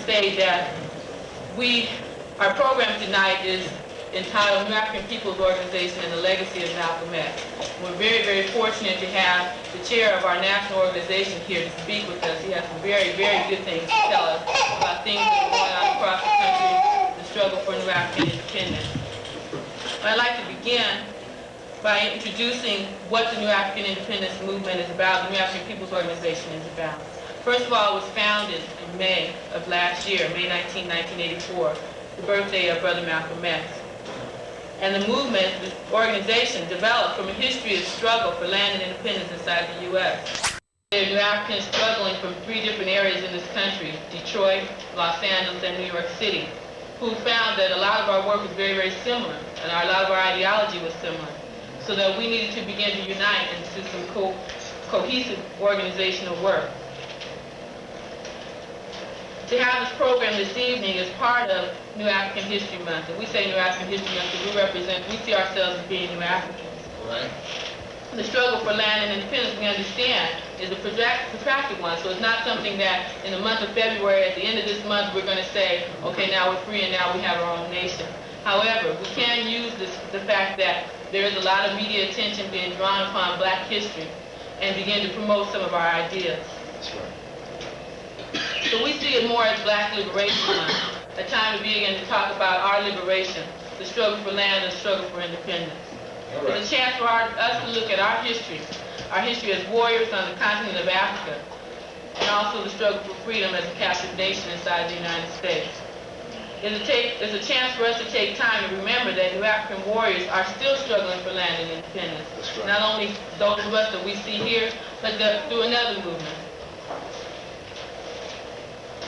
say that our program tonight is entitled New African People's Organization and the Legacy of Malcolm X. We're very, very fortunate to have the chair of our national organization here to speak with us. He has some very, very good things to tell us about things that are going on across the country, the struggle for New African independence. I'd like to begin by introducing what the New African Independence Movement is about, the New African People's Organization is about. First of all, it was founded in May of last year, May 19, 1984, the birthday of Brother Malcolm X. And the movement, the organization, developed from a history of struggle for land and independence inside the U.S. There are New Africans struggling from 3 different areas in this country, Detroit, Los Angeles, and New York City, who found that a lot of our work was very, very similar, and a lot of our ideology was similar, so that we needed to begin to unite into some cohesive organizational work. To have this program this evening is part of New African History Month. And we say New African History Month because we see ourselves as being New Africans. Right. The struggle for land and independence, we understand, is a protracted one. So it's not something that in the month of February, at the end of this month, we're going to say, okay, now we're free and now we have our own nation. However, we can use the fact that there is a lot of media attention being drawn upon black history and begin to promote some of our ideas. That's right. So we see it more as Black Liberation Month, a time to begin to talk about our liberation, the struggle for land and the struggle for independence. Right. It's a chance for us to look at our history as warriors on the continent of Africa, and also the struggle for freedom as a captive nation inside the United States. It's a chance for us to take time to remember that New African warriors are still struggling for land and independence. Right. Not only those of us that we see here, but through another movement.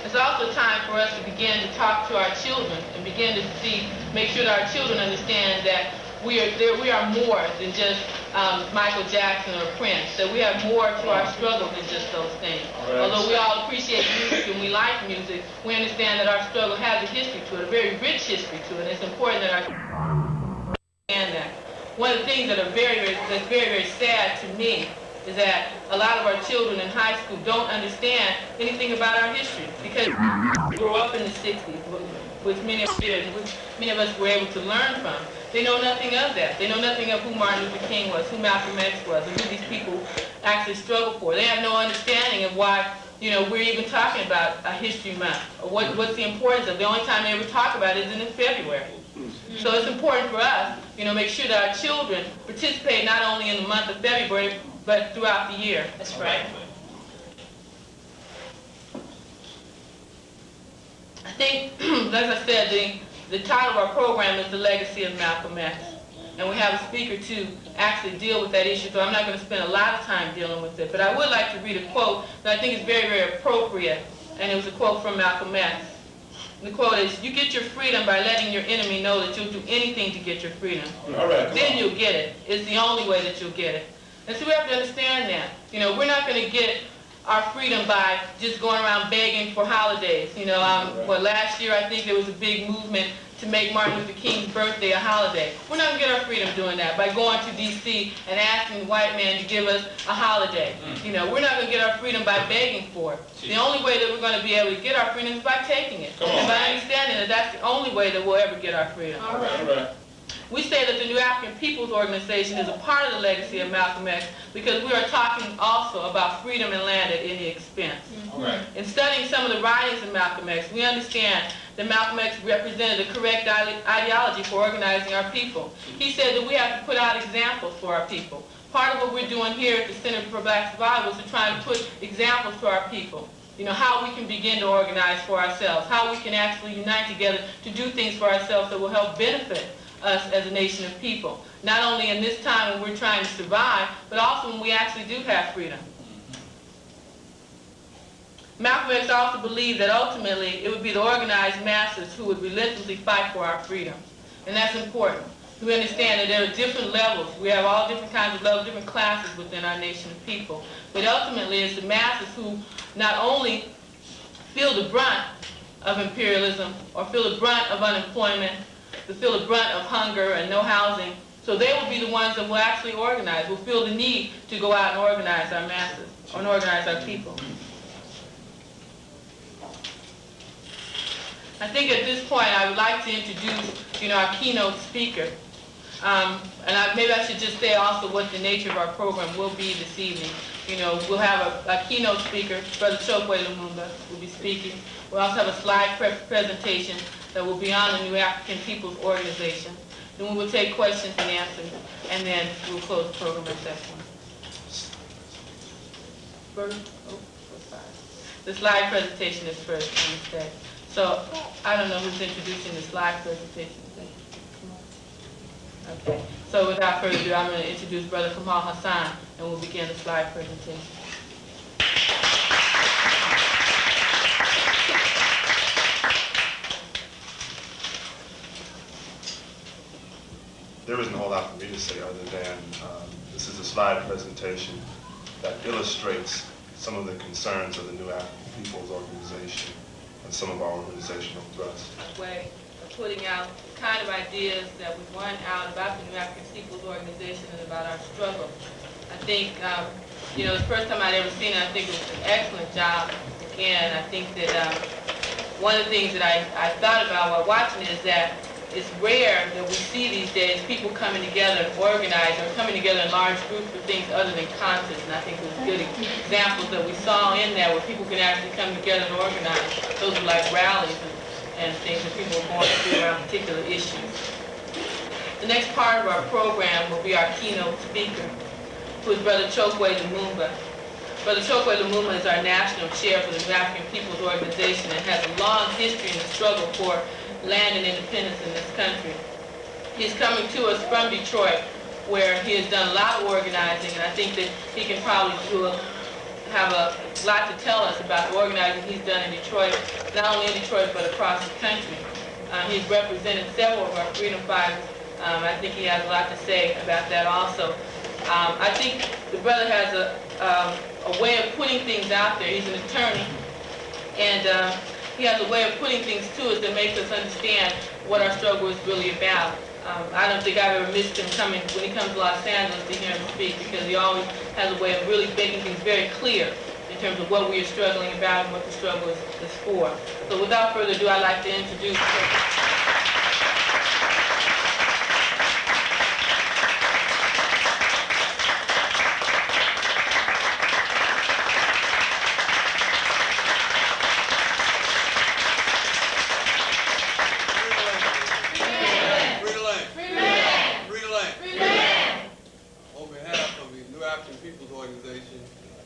It's also time for us to begin to talk to our children and begin to make sure that our children understand that we are more than just Michael Jackson or Prince, that we have more to our struggle than just those things. Right. Although we all appreciate music and we like music, we understand that our struggle has a history to it, a very rich history to it, and it's important that our children understand that. One of the things that's very, very sad to me is that a lot of our children in high school don't understand anything about our history, because we grew up in the 60s, which many of us were able to learn from. They know nothing of that. They know nothing of who Martin Luther King was, who Malcolm X was, and who these people actually struggled for. They have no understanding of why, we're even talking about a history month, or what's the importance of it. The only time they ever talk about it is in February. So it's important for us, make sure that our children participate not only in the month of February, but throughout the year. That's right. I think, as I said, the title of our program is The Legacy of Malcolm X. And we have a speaker to actually deal with that issue, so I'm not going to spend a lot of time dealing with it. But I would like to read a quote that I think is very, very appropriate, and it was a quote from Malcolm X. The quote is, "You get your freedom by letting your enemy know that you'll do anything to get your freedom. All right, then you'll get it. It's the only way that you'll get it." And so we have to understand that. We're not going to get our freedom by just going around begging for holidays. Last year I think there was a big movement to make Martin Luther King's birthday a holiday. We're not going to get our freedom doing that, by going to D.C. and asking the white man to give us a holiday. We're not going to get our freedom by begging for it. The only way that we're going to be able to get our freedom is by taking it. And by understanding that that's the only way that we'll ever get our freedom. All right. We say that the New African People's Organization is a part of the legacy of Malcolm X because we are talking also about freedom and land at any expense. Right. In studying some of the writings of Malcolm X, we understand that Malcolm X represented the correct ideology for organizing our people. He said that we have to put out examples for our people. Part of what we're doing here at the Center for Black Survival is to try to put examples to our people. How we can begin to organize for ourselves, how we can actually unite together to do things for ourselves that will help benefit us as a nation of people, not only in this time when we're trying to survive, but also when we actually do have freedom. Malcolm X also believed that ultimately it would be the organized masses who would relentlessly fight for our freedom, and that's important. We understand that there are different levels. We have all different kinds of levels, different classes within our nation of people, but ultimately it's the masses who not only feel the brunt of imperialism or feel the brunt of unemployment, to feel the brunt of hunger and no housing. So they will be the ones that will actually organize, will feel the need to go out and organize our masses, or organize our people. I think at this point I would like to introduce, our keynote speaker. Maybe I should just say also what the nature of our program will be this evening. We'll have a keynote speaker, Brother Chokwe Lumumba will be speaking. We'll also have a slide presentation that will be on the New African People's Organization. Then we will take questions and answers, and then we'll close the program at that point. The slide presentation is first on the stage. So I don't know who's introducing the slide presentation. Okay. So without further ado, I'm going to introduce Brother Kamal Hassan, and we'll begin the slide presentation. There isn't a whole lot for me to say other than this is a slide presentation that illustrates some of the concerns of the New African People's Organization and some of our organizational thrusts. Way of putting out the kind of ideas that we want out about the New African People's Organization and about our struggle. I think, the first time I'd ever seen it, I think it was an excellent job. Again, I think that one of the things that I thought about while watching it is that it's rare that we see these days people coming together and organized or coming together in large groups for things other than concerts. And I think it was good examples that we saw in there where people can actually come together and organize. Those were like rallies and things that people were going through around particular issues. The next part of our program will be our keynote speaker, who is Brother Chokwe Lumumba. Brother Chokwe Lumumba is our national chair for the New African People's Organization and has a long history in the struggle for land and independence in this country. He's coming to us from Detroit, where he has done a lot of organizing, and I think that he can probably have a lot to tell us about the organizing he's done in Detroit, not only in Detroit, but across the country. He's represented several of our freedom fighters. I think he has a lot to say about that also. I think the brother has a way of putting things out there. He's an attorney, and he has a way of putting things to us that makes us understand what our struggle is really about. I don't think I've ever missed him coming when he comes to Los Angeles to hear him speak, because he always has a way of really making things very clear in terms of what we are struggling about and what the struggle is for. So without further ado, I'd like to introduce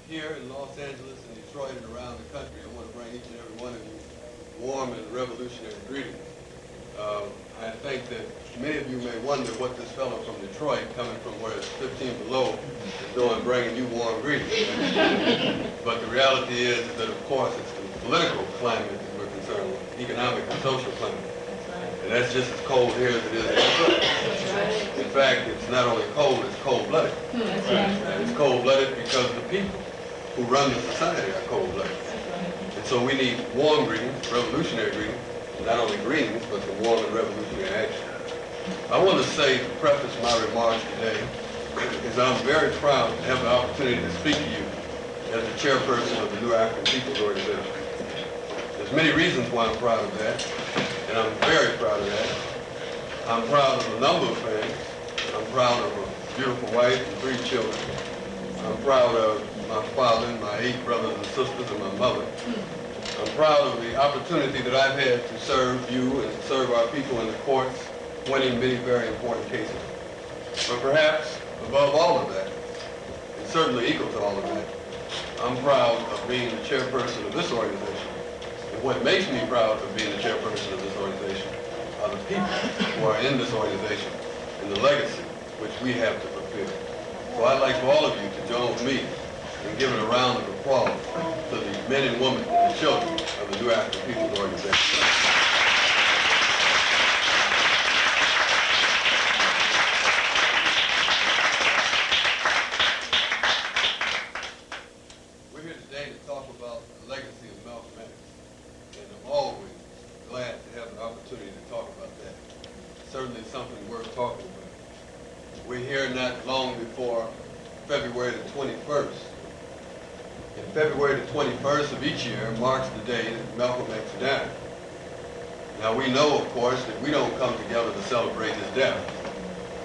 here in Los Angeles and Detroit and around the country. I want to bring each and every one of you warm and revolutionary greetings. I think that many of you may wonder what this fellow from Detroit, coming from where it's 15 below, is doing bringing you warm greetings. But the reality is that, of course, it's the political climate that we're concerned with, economic and social climate. And that's just as cold here as it is in Detroit. In fact, it's not only cold, it's cold-blooded. And it's cold-blooded because the people who run the society are cold-blooded. And so we need warm greetings, revolutionary greetings, not only greetings, but some warm and revolutionary action. I want to say, to preface my remarks today, is I'm very proud to have the opportunity to speak to you as the chairperson of the New African People's Organization. There's many reasons why I'm proud of that, and I'm very proud of that. I'm proud of a number of things. I'm proud of a beautiful wife and 3 children. I'm proud of my father and my 8 brothers and sisters and my mother. I'm proud of the opportunity that I've had to serve you and serve our people in the courts, winning many very important cases. But perhaps above all of that, and certainly equal to all of that, I'm proud of being the chairperson of this organization. And what makes me proud of being the chairperson of this organization are the people who are in this organization and the legacy which we have to fulfill. So I'd like for all of you to join with me in giving a round of applause to the men and women and children of the New African People's Organization. We're here today to talk about the legacy of Malcolm X, and I'm always glad to have the opportunity to talk about that. Certainly something worth talking about. We're here not long before February the 21st. And February the 21st of each year marks the day that Malcolm X died. Now we know, of course, that we don't come together to celebrate his death.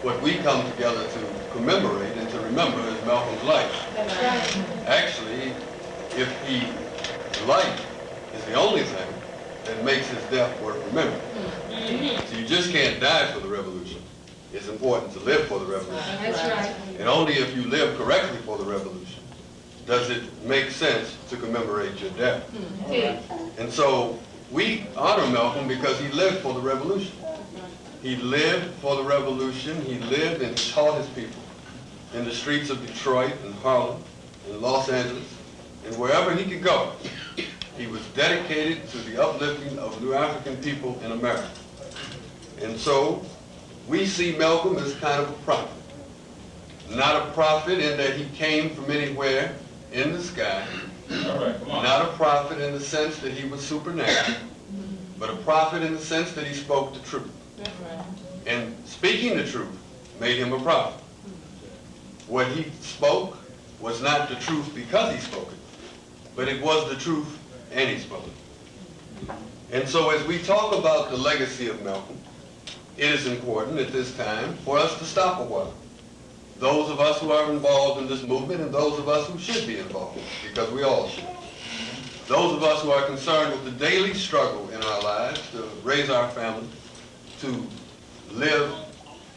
What we come together to commemorate and to remember is Malcolm's life. That's right. Actually, if his life is the only thing that makes his death worth remembering. So you just can't die for the revolution. It's important to live for the revolution. That's right. And only if you live correctly for the revolution does it make sense to commemorate your death. And so we honor Malcolm because he lived for the revolution. He lived for the revolution. He lived and taught his people in the streets of Detroit and Harlem and Los Angeles and wherever he could go. He was dedicated to the uplifting of new African people in America. And so we see Malcolm as kind of a prophet. Not a prophet in that he came from anywhere in the sky. All right, come on. Not a prophet in the sense that he was supernatural, but a prophet in the sense that he spoke the truth. And speaking the truth made him a prophet. What he spoke was not the truth because he spoke it, but it was the truth and he spoke it. And so as we talk about the legacy of Malcolm, it is important at this time for us to stop a while. Those of us who are involved in this movement and those of us who should be involved, because we all should. Those of us who are concerned with the daily struggle in our lives to raise our family, to live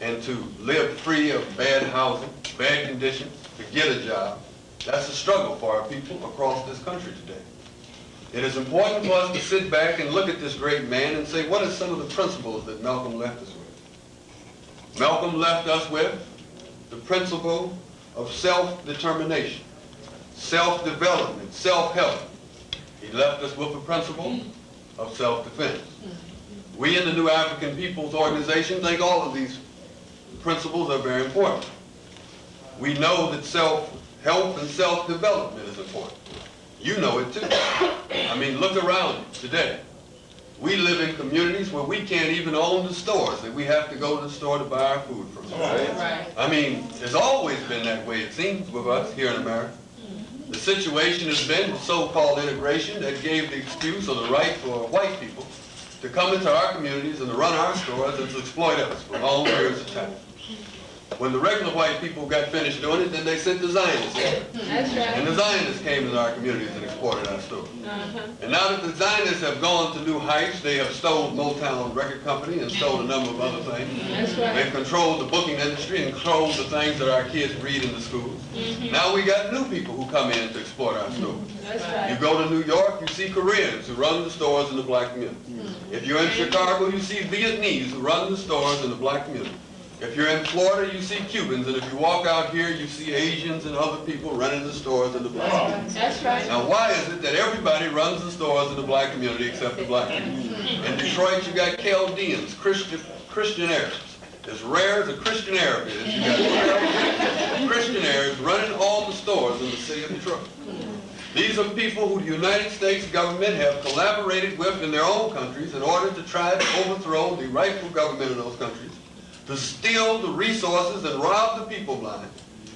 and to live free of bad housing, bad conditions, to get a job. That's a struggle for our people across this country today. It is important for us to sit back and look at this great man and say, what are some of the principles that Malcolm left us with? Malcolm left us with the principle of self-determination, self-development, self-help. He left us with the principle of self-defense. We in the New African Peoples Organization think all of these principles are very important. We know that self-help and self-development is important. You know it too. I mean, look around today. We live in communities where we can't even own the stores, that we have to go to the store to buy our food from. Right. I mean, it's always been that way, it seems, with us here in America. The situation has been the so-called integration that gave the excuse or the right for white people to come into our communities and to run our stores and to exploit us for long periods of time. When the regular white people got finished doing it, then they sent the Zionists in. That's right. And the Zionists came into our communities and exploited our stores. And now that the Zionists have gone to new heights, they have stole Motown Record Company and stole a number of other things. That's right. They've controlled the booking industry and controlled the things that our kids read in the schools. Now we got new people who come in to exploit our stores. That's You right. go to New York, you see Koreans who run the stores in the black community. If you're in Chicago, you see Vietnamese who run the stores in the black community. If you're in Florida, you see Cubans, and if you walk out here, you see Asians and other people running the stores in the black community. That's right. Now, why is it that everybody runs the stores in the black community except the black community? In Detroit, you got Chaldeans, Christian Arabs. As rare as a Christian Arab is, you got Christian Arabs running all the stores in the city of Detroit. These are people who the United States government have collaborated with in their own countries in order to try to overthrow the rightful government of those countries, to steal the resources and rob the people blind.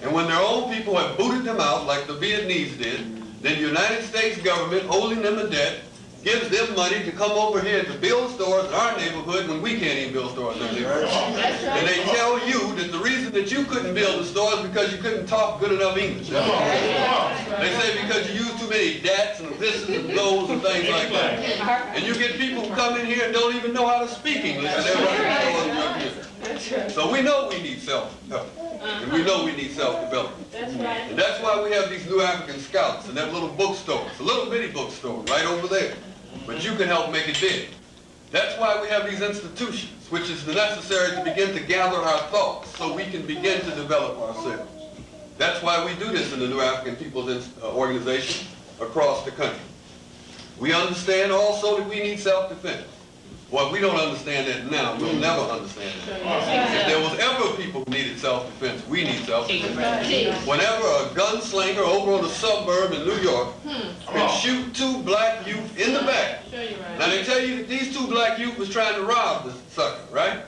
And when their own people have booted them out, like the Vietnamese did, then the United States government, owing them a debt, gives them money to come over here to build stores in our neighborhood when we can't even build stores in our neighborhood. And they tell you that the reason that you couldn't build the store is because you couldn't talk good enough English. They say because you use too many dats and thises and those and things like that. And you get people who come in here and don't even know how to speak English, and they're running stores in your community. So we know we need self-help, and we know we need self-development. That's right. And that's why we have these New African Scouts and that little bookstore. It's a little bitty bookstore right over there. But you can help make it big. That's why we have these institutions, which is necessary to begin to gather our thoughts so we can begin to develop ourselves. That's why we do this in the New African Peoples Organization across the country. We understand also that we need self-defense. Well, we don't understand that now. We'll never understand that. If there was ever people who needed self-defense, we need self-defense. Whenever a gunslinger over on a suburb in New York can shoot two black youth in the back. Now they tell you that these two black youth was trying to rob the sucker, right?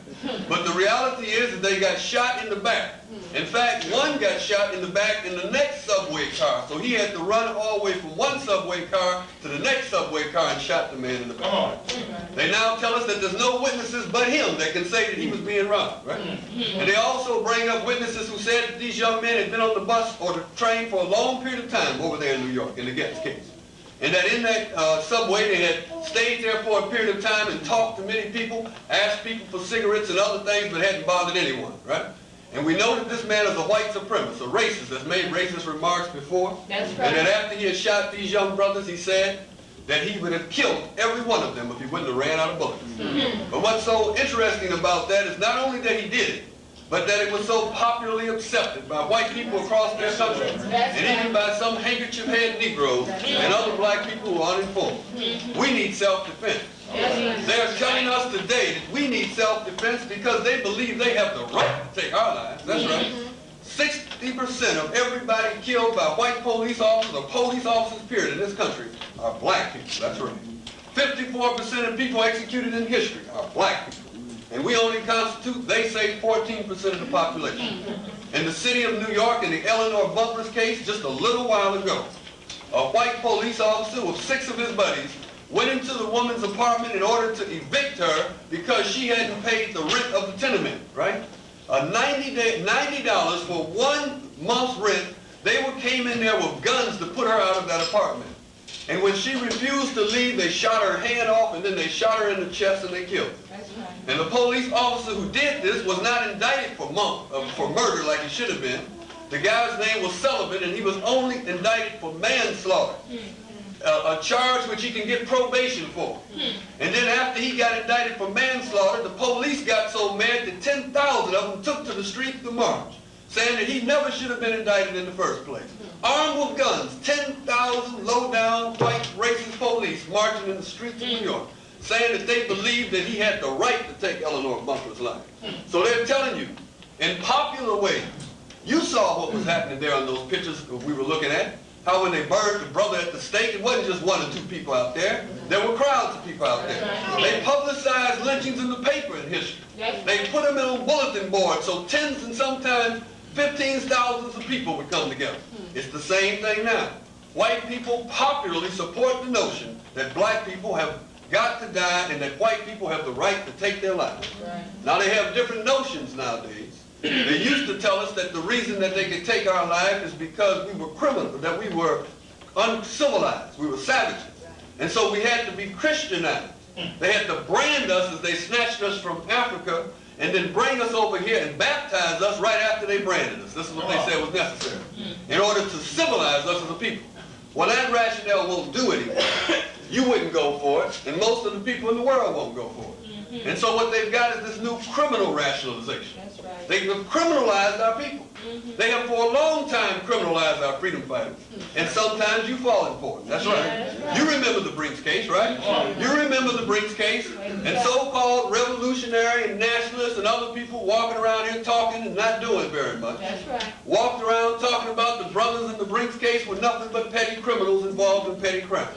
But the reality is that they got shot in the back. In fact, one got shot in the back in the next subway car. So he had to run all the way from one subway car to the next subway car and shot the man in the back. They now tell us that there's no witnesses but him that can say that he was being robbed, right? And they also bring up witnesses who said that these young men had been on the bus or the train for a long period of time over there in New York, in the Getz case. And that in that subway they had stayed there for a period of time and talked to many people, asked people for cigarettes and other things, but hadn't bothered anyone, right? And we know that this man is a white supremacist, a racist that's made racist remarks before. That's right. And that after he had shot these young brothers, he said that he would have killed every one of them if he wouldn't have ran out of bullets. But what's so interesting about that is not only that he did it, but that it was so popularly accepted by white people across their country, and even by some handkerchief-head Negroes and other black people who are uninformed. We need self-defense. They're telling us today that we need self-defense because they believe they have the right to take our lives. That's right. 60% of everybody killed by white police officers or police officers, period, in this country are black people. That's right. 54% of people executed in history are black people. And we only constitute, they say, 14% of the population. In the city of New York, in the Eleanor Bumpers case, just a little while ago, a white police officer with 6 of his buddies went into the woman's apartment in order to evict her because she hadn't paid the rent of the tenement, right? $90 for 1 month's rent. They came in there with guns to put her out of that apartment. And when she refused to leave, they shot her head off, and then they shot her in the chest, and they killed her. And the police officer who did this was not indicted for murder like he should have been. The guy's name was Sullivan, and he was only indicted for manslaughter, a charge which he can get probation for. And then after he got indicted for manslaughter, the police got so mad that 10,000 of them took to the streets to march, saying that he never should have been indicted in the first place. Armed with guns, 10,000 low-down, white, racist police marching in the streets of New York, saying that they believed that he had the right to take Eleanor Bumpers' life. So they're telling you, in popular ways, you saw what was happening there on those pictures we were looking at, how when they burned the brother at the stake, it wasn't just 1 or 2 people out there. There were crowds of people out there. They publicized lynchings in the paper in history. They put them on bulletin boards, so tens and sometimes 15,000s of people would come together. It's the same thing now. White people popularly support the notion that black people have got to die and that white people have the right to take their lives. Now they have different notions nowadays. They used to tell us that the reason that they could take our life is because we were criminal, that we were uncivilized, we were savages. And so we had to be Christianized. They had to brand us as they snatched us from Africa and then bring us over here and baptize us right after they branded us. This is what they said was necessary in order to civilize us as a people. Well, that rationale won't do anything. You wouldn't go for it, and most of the people in the world won't go for it. And so what they've got is this new criminal rationalization. They have criminalized our people. They have for a long time criminalized our freedom fighters. And sometimes you've fallen for it. That's right. You remember the Brinks case, right? You remember the Brinks case. And so-called revolutionary and nationalists and other people walking around here talking and not doing very much. Walked around talking about the brothers in the Brinks case were nothing but petty criminals involved in petty crime.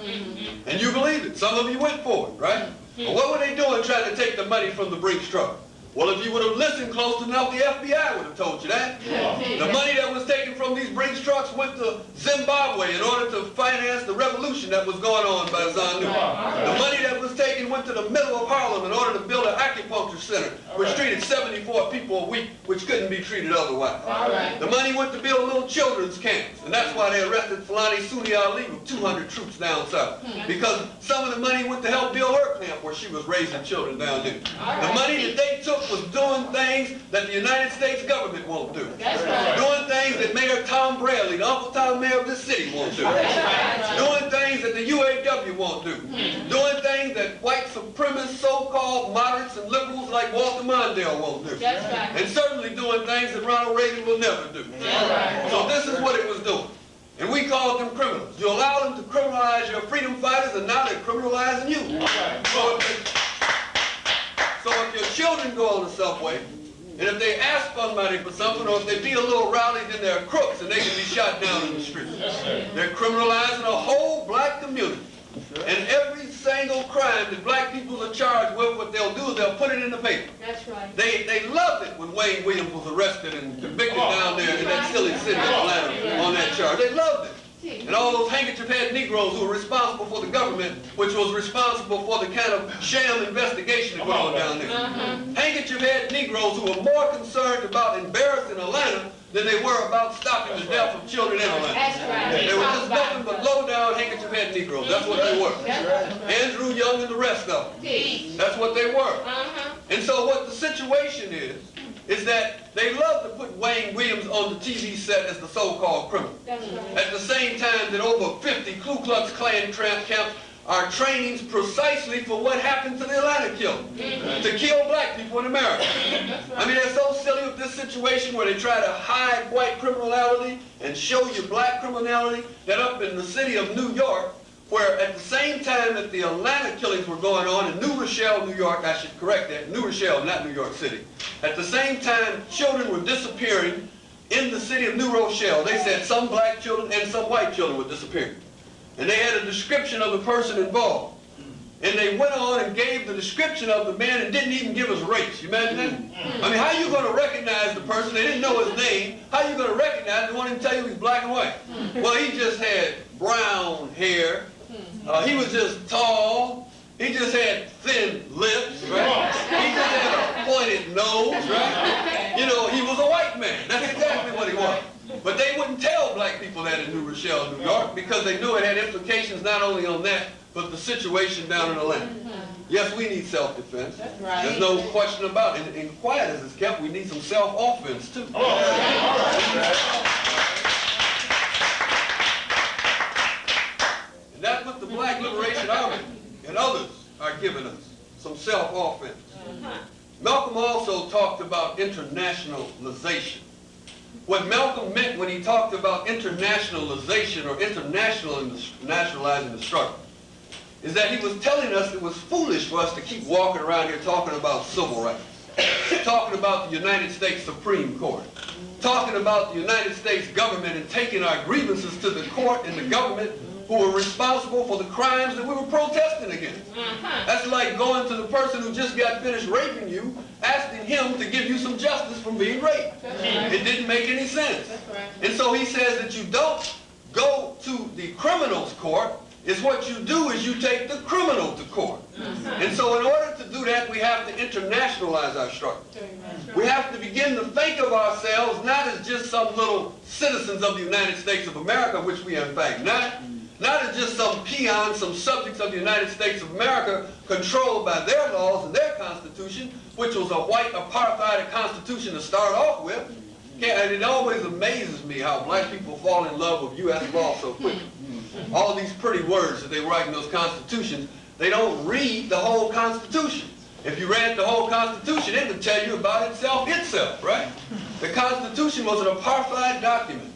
And you believed it. Some of you went for it, right? But what were they doing trying to take the money from the Brinks truck? Well, if you would have listened close enough, the FBI would have told you that. The money that was taken from these Brinks trucks went to Zimbabwe in order to finance the revolution that was going on by ZANU. The money that was taken went to the middle of Harlem in order to build an acupuncture center, which treated 74 people a week, which couldn't be treated otherwise. The money went to build little children's camps, and that's why they arrested Fulani Suni Ali with 200 troops down south, because some of the money went to help build her camp where she was raising children down there. The money that they took was doing things that the United States government won't do. Doing things that Mayor Tom Bradley, the Uncle Tom mayor of this city, won't do. Doing things that the UAW won't do. Doing things that white supremacist so-called moderates and liberals like Walter Mondale won't do. And certainly doing things that Ronald Reagan will never do. So this is what it was doing. And we called them criminals. You allowed them to criminalize your freedom fighters, and now they're criminalizing you. So if your children go on the subway, and if they ask somebody for something, or if they be a little rowdy, then they're crooks, and they can be shot down in the street. They're criminalizing a whole black community. And every single crime that black people are charged with, what they'll do is they'll put it in the paper. right. They loved it when Wayne Williams was arrested and convicted down there in that silly city of Atlanta on that charge. They loved it. And all those handkerchief-head Negroes who were responsible for the government, which was responsible for the kind of sham investigation that went on down there. Handkerchief-head Negroes who were more concerned about embarrassing Atlanta than they were about stopping the death of children in Atlanta. That's right. They were just nothing but low-down handkerchief-head Negroes. That's what they were. Andrew Young and the rest of them. That's what they were. And so what the situation is that they love to put Wayne Williams on the TV set as the so-called criminal. At the same time that over 50 Ku Klux Klan camps are trainings precisely for what happened to the Atlanta killing, to kill black people in America. I mean, they're so silly with this situation where they try to hide white criminality and show you black criminality, that up in the city of New York, where at the same time that the Atlanta killings were going on in New Rochelle, New York, I should correct that, New Rochelle, not New York City. At the same time, children were disappearing in the city of New Rochelle. They said some black children and some white children were disappearing. And they had a description of the person involved. And they went on and gave the description of the man and didn't even give his race. You imagine that? I mean, how are you going to recognize the person? They didn't know his name. How are you going to recognize him? They won't even tell you he's black and white. Well, he just had brown hair. He was just tall. He just had thin lips, right? He just had a pointed nose, right? You know, he was a white man. That's exactly what he was. But they wouldn't tell black people that in New Rochelle, New York, because they knew it had implications not only on that, but the situation down in Atlanta. Yes, we need self-defense. There's no question about it. And quiet as it's kept, we need some self-offense, too. And that's what the Black Liberation Army and others are giving us, some self-offense. Malcolm also talked about internationalization. What Malcolm meant when he talked about internationalization or internationalizing the struggle is that he was telling us it was foolish for us to keep walking around here talking about civil rights, talking about the United States Supreme Court, talking about the United States government and taking our grievances to the court and the government who were responsible for the crimes that we were protesting against. That's like going to the person who just got finished raping you, asking him to give you some justice from being raped. It didn't make any sense. And so he says that you don't go to the criminal's court. Is what you do is you take the criminal to court. And so in order to do that, we have to internationalize our struggle. We have to begin to think of ourselves not as just some little citizens of the United States of America, which we are in fact not as just some peons, some subjects of the United States of America controlled by their laws and their constitution, which was a white apartheid constitution to start off with. And it always amazes me how black people fall in love with U.S. law so quickly. All these pretty words that they write in those constitutions, they don't read the whole Constitution. If you read the whole Constitution, it would tell you about itself, right? The Constitution was an apartheid document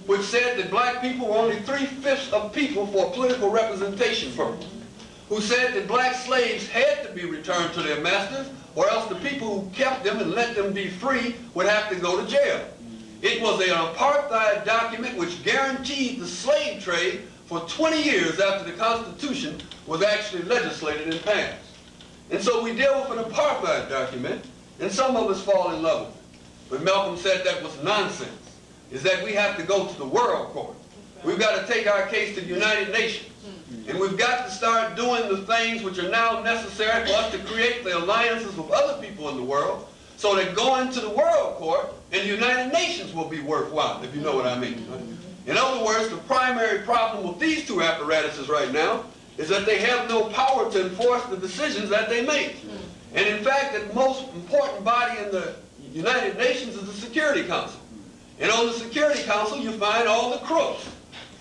which said that black people were only 3/5 of people for political representation purposes, who said that black slaves had to be returned to their masters, or else the people who kept them and let them be free would have to go to jail. It was an apartheid document which guaranteed the slave trade for 20 years after the Constitution was actually legislated and passed. And so we deal with an apartheid document, and some of us fall in love with it. But Malcolm said that was nonsense, is that we have to go to the world court. We've got to take our case to the United Nations. And we've got to start doing the things which are now necessary for us to create the alliances with other people in the world, so that going to the world court and the United Nations will be worthwhile, if you know what I mean. In other words, the primary problem with these two apparatuses right now is that they have no power to enforce the decisions that they make. And in fact, the most important body in the United Nations is the Security Council. And on the Security Council, you find all the crooks.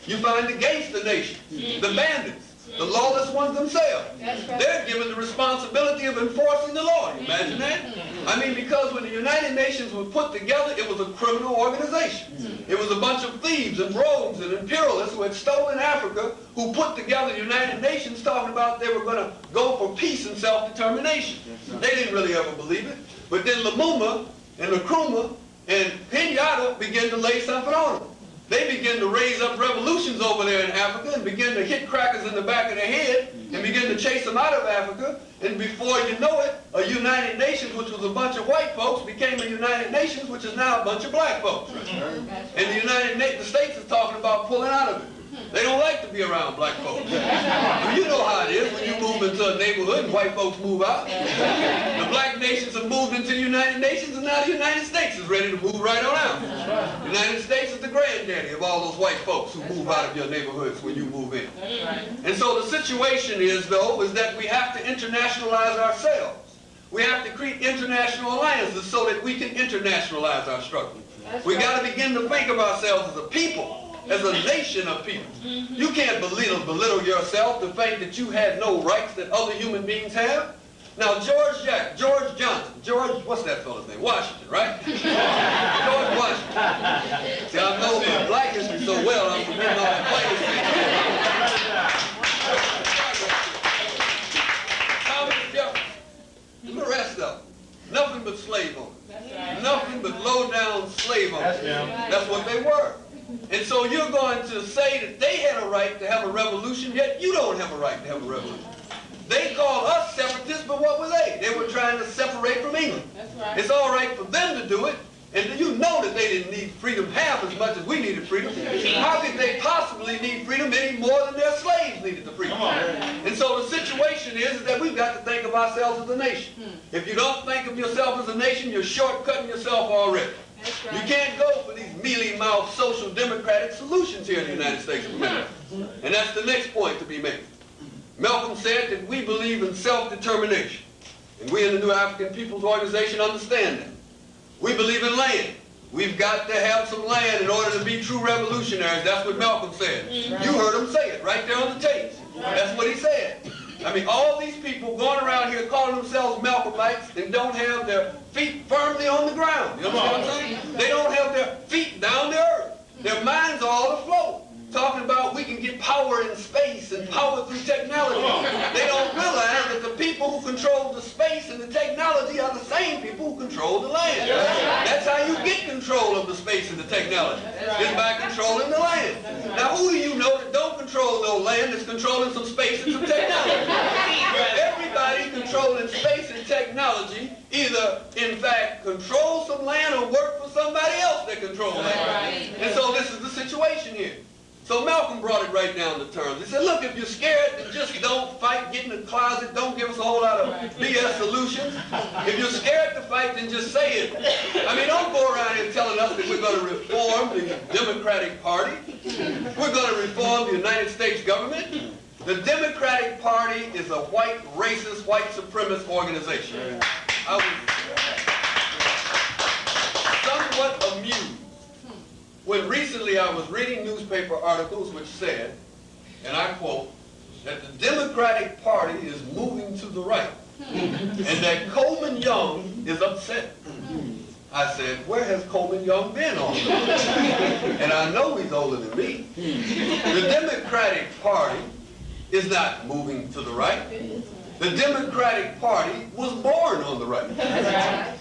You find the gangster nation, the bandits, the lawless ones themselves. They're given the responsibility of enforcing the law. You imagine that? I mean, because when the United Nations was put together, it was a criminal organization. It was a bunch of thieves and rogues and imperialists who had stolen Africa, who put together the United Nations talking about they were going to go for peace and self-determination. They didn't really ever believe it. But then Lumumba and Nkrumah and Kenyatta began to lay something on them. They began to raise up revolutions over there in Africa and begin to hit crackers in the back of their head and begin to chase them out of Africa. And before you know it, a United Nations, which was a bunch of white folks, became a United Nations, which is now a bunch of black folks. And the States is talking about pulling out of it. They don't like to be around black folks. You know how it is when you move into a neighborhood and white folks move out. The black nations have moved into the United Nations, and now the United States is ready to move right on out. The United States is the granddaddy of all those white folks who move out of your neighborhoods when you move in. And so the situation is, though, is that we have to internationalize ourselves. We have to create international alliances so that we can internationalize our struggle. We got to begin to think of ourselves as a people, as a nation of people. You can't belittle yourself to think that you had no rights that other human beings have. Now, George Johnson, what's that fellow's name? Washington, right? George Washington. See, I know my black history so well, I'm forgetting all that white history. Thomas Jefferson, and the rest of them. Nothing but slave owners. Nothing but low-down slave owners. That's what they were. And so you're going to say that they had a right to have a revolution, yet you don't have a right to have a revolution. They called us separatists, but what were they? They were trying to separate from England. That's right. It's all right for them to do it, and you know that they didn't need freedom half as much as we needed freedom. How could they possibly need freedom any more than their slaves needed the freedom? And so the situation is that we've got to think of ourselves as a nation. If you don't think of yourself as a nation, you're shortcutting yourself already. That's right. You can't go for these mealy-mouthed social democratic solutions here in the United States of America. And that's the next point to be made. Malcolm said that we believe in self-determination. And we in the New African People's Organization understand that. We believe in land. We've got to have some land in order to be true revolutionaries. That's what Malcolm said. You heard him say it right there on the tape. That's what he said. I mean, all these people going around here calling themselves Malcolmites and don't have their feet firmly on the ground. You understand what I'm saying? They don't have their feet down the earth. Their minds are all afloat, talking about we can get power in space and power through technology. They don't realize that the people who control the space and the technology are the same people who control the land. That's how you get control of the space and the technology, is by controlling the land. Now, who do you know that don't control no land that's controlling some space and some technology? Everybody controlling space and technology either, in fact, control some land or work for somebody else that controls land. And so this is the situation here. So Malcolm brought it right down to terms. He said, look, if you're scared, then just don't fight, get in the closet, don't give us a whole lot of BS solutions. If you're scared to fight, then just say it. I mean, don't go around here telling us that we're going to reform the Democratic Party. We're going to reform the United States government. The Democratic Party is a white, racist, white supremacist organization. I was somewhat amused when recently I was reading newspaper articles which said, and I quote, that the Democratic Party is moving to the right, and that Coleman Young is upset. I said, where has Coleman Young been all this? And I know he's older than me. The Democratic Party is not moving to the right. The Democratic Party was born on the right.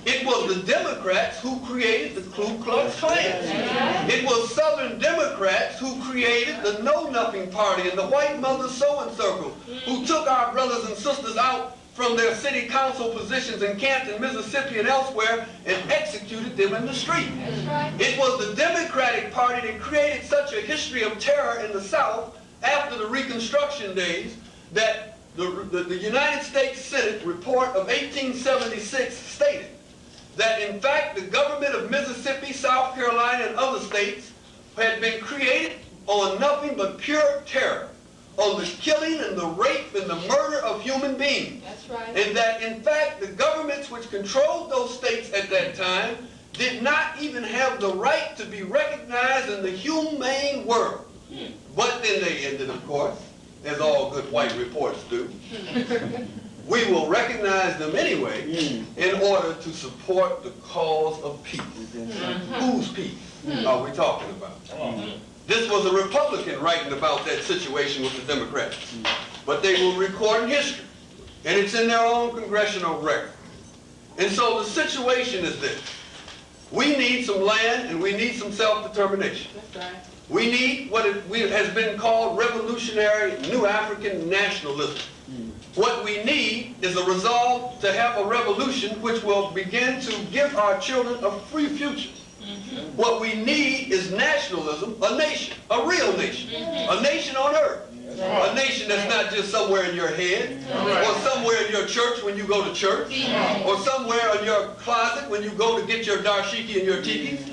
It was the Democrats who created the Ku Klux Klan. It was Southern Democrats who created the Know-Nothing Party and the White Mother Sewing Circle, who took our brothers and sisters out from their city council positions in Canton, Mississippi, and elsewhere, and executed them in the street. It was the Democratic Party that created such a history of terror in the South after the Reconstruction days that the United States Senate report of 1876 stated that, in fact, the government of Mississippi, South Carolina, and other states had been created on nothing but pure terror, on the killing and the rape and the murder of human beings. That's right. And that, in fact, the governments which controlled those states at that time did not even have the right to be recognized in the humane world. But then they ended, of course, as all good white reports do. We will recognize them anyway in order to support the cause of peace. Whose peace are we talking about? This was a Republican writing about that situation with the Democrats. But they will record in history, and it's in their own congressional record. And so the situation is this. We need some land and we need some self-determination. That's right. We need what has been called revolutionary New African nationalism. What we need is a resolve to have a revolution which will begin to give our children a free future. What we need is nationalism, a nation, a real nation, a nation on earth. A nation that's not just somewhere in your head, or somewhere in your church when you go to church, or somewhere in your closet when you go to get your dashiki and your tikis.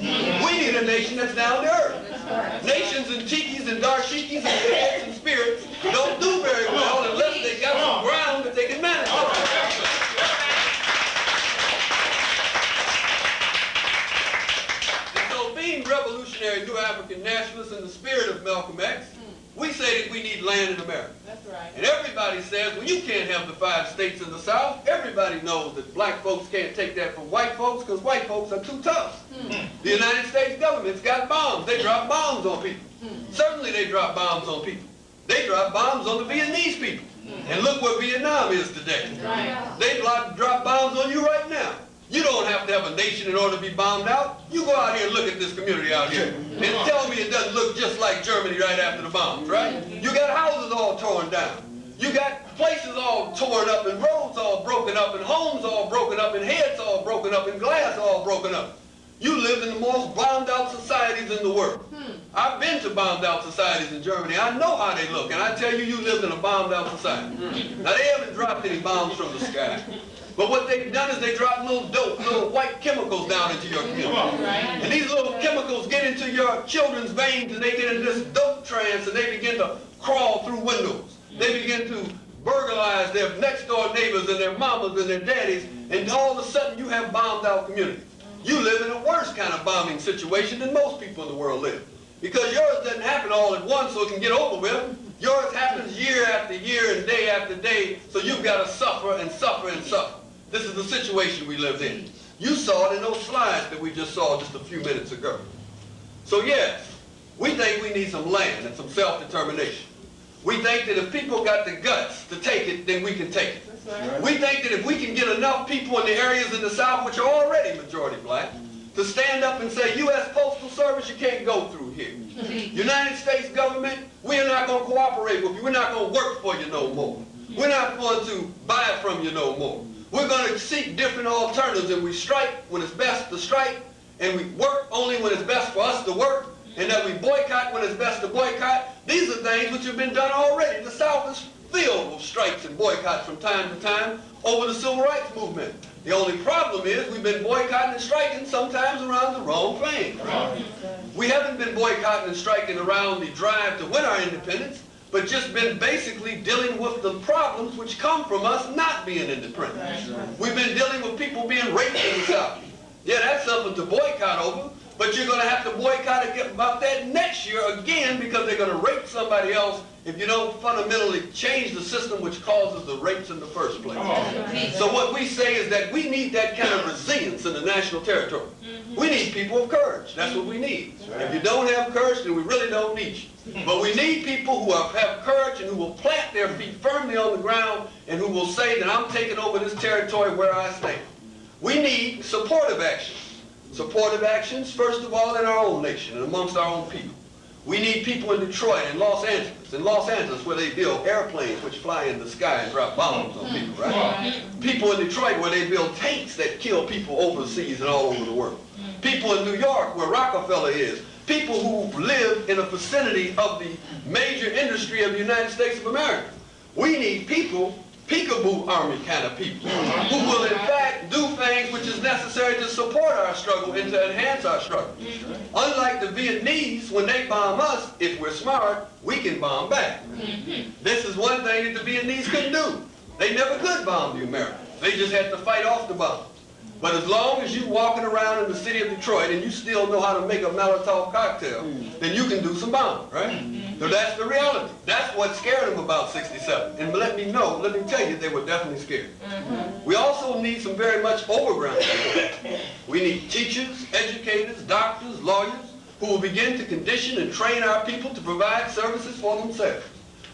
We need a nation that's down to earth. Nations and tikis and darshikis and heads and spirits don't do very well unless they got some ground that they can manage. And so being revolutionary New African nationalists in the spirit of Malcolm X, we say that we need land in America. That's right. And everybody says, well, you can't have the 5 states in the South. Everybody knows that black folks can't take that from white folks because white folks are too tough. The United States government's got bombs. They drop bombs on people. Certainly they drop bombs on people. They drop bombs on the Vietnamese people. And look where Vietnam is today. Right. They drop bombs on you right now. You don't have to have a nation in order to be bombed out. You go out here and look at this community out here and tell me it doesn't look just like Germany right after the bombs, right? You got houses all torn down. You got places all torn up and roads all broken up and homes all broken up and heads all broken up and glass all broken up. You live in the most bombed out societies in the world. I've been to bombed out societies in Germany. I know how they look, and I tell you, you lived in a bombed out society. Now they haven't dropped any bombs from the sky. But what they've done is they drop little white chemicals down into your community. And these little chemicals get into your children's veins and they get into this dope trance and they begin to crawl through windows. They begin to burglarize their next door neighbors and their mamas and their daddies, and all of a sudden you have bombed out communities. You live in a worse kind of bombing situation than most people in the world live. Because yours doesn't happen all at once so it can get over with. Yours happens year after year and day after day, so you've got to suffer and suffer and suffer. This is the situation we live in. You saw it in those slides that we just saw just a few minutes ago. So yes, we think we need some land and some self-determination. We think that if people got the guts to take it, then we can take it. Right. We think that if we can get enough people in the areas in the South, which are already majority black, to stand up and say, U.S. Postal Service, you can't go through here. United States government, we're not going to cooperate with you. We're not going to work for you no more. We're not going to buy from you no more. We're going to seek different alternatives, and we strike when it's best to strike, and we work only when it's best for us to work, and that we boycott when it's best to boycott. These are things which have been done already. The South is filled with strikes and boycotts from time to time over the civil rights movement. The only problem is we've been boycotting and striking sometimes around the wrong thing. Right? We haven't been boycotting and striking around the drive to win our independence, but just been basically dealing with the problems which come from us not being independent. Right. We've been dealing with people being raped in the South. Yeah, that's something to boycott over, but you're going to have to boycott about that next year again because they're going to rape somebody else if you don't fundamentally change the system which causes the rapes in the first place. So what we say is that we need that kind of resilience in the national territory. We need people of courage. That's what we need. If you don't have courage, then we really don't need you. But we need people who have courage and who will plant their feet firmly on the ground and who will say that I'm taking over this territory where I stand. We need supportive actions. Supportive actions, first of all, in our own nation and amongst our own people. We need people in Detroit and Los Angeles where they build airplanes which fly in the sky and drop bombs on people, right? People in Detroit where they build tanks that kill people overseas and all over the world. People in New York where Rockefeller is. People who live in a vicinity of the major industry of the United States of America. We need people, peekaboo army kind of people, who will in fact do things which is necessary to support our struggle and to enhance our struggle. Unlike the Vietnamese, when they bomb us, if we're smart, we can bomb back. This is one thing that the Vietnamese couldn't do. They never could bomb the Americans. They just had to fight off the bombs. But as long as you're walking around in the city of Detroit and you still know how to make a Molotov cocktail, then you can do some bombing, right? So that's the reality. That's what scared them about 67. And let me tell you, they were definitely scared. We also need some very much overground people. We need teachers, educators, doctors, lawyers, who will begin to condition and train our people to provide services for themselves.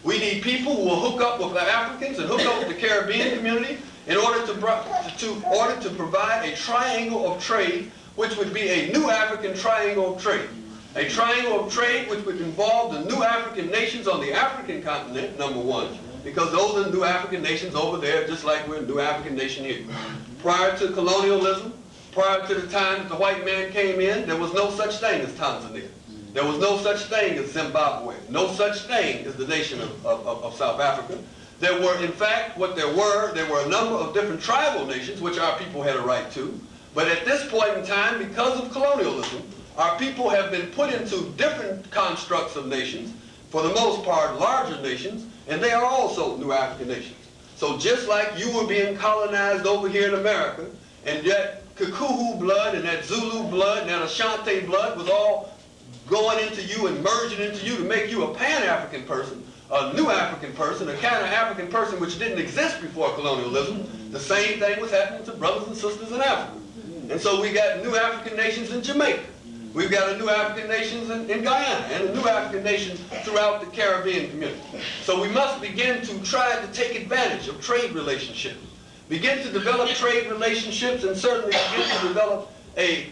We need people who will hook up with the Africans and hook up with the Caribbean community in order to provide a triangle of trade, which would be a new African triangle of trade. A triangle of trade which would involve the new African nations on the African continent, number one, because those are the new African nations over there, just like we're a new African nation here. Prior to colonialism, prior to the time that the white man came in, there was no such thing as Tanzania. There was no such thing as Zimbabwe. No such thing as the nation of South Africa. There were, in fact, there were a number of different tribal nations, which our people had a right to. But at this point in time, because of colonialism, our people have been put into different constructs of nations, for the most part larger nations, and they are also new African nations. So just like you were being colonized over here in America, and that Kikuyu blood and that Zulu blood and that Ashanti blood was all going into you and merging into you to make you a Pan-African person, a new African person, a kind of African person which didn't exist before colonialism. The same thing was happening to brothers and sisters in Africa. And so we got new African nations in Jamaica. We've got a new African nations in Guyana and a new African nation throughout the Caribbean community. So we must begin to try to take advantage of trade relationships. Begin to develop trade relationships and certainly begin to develop a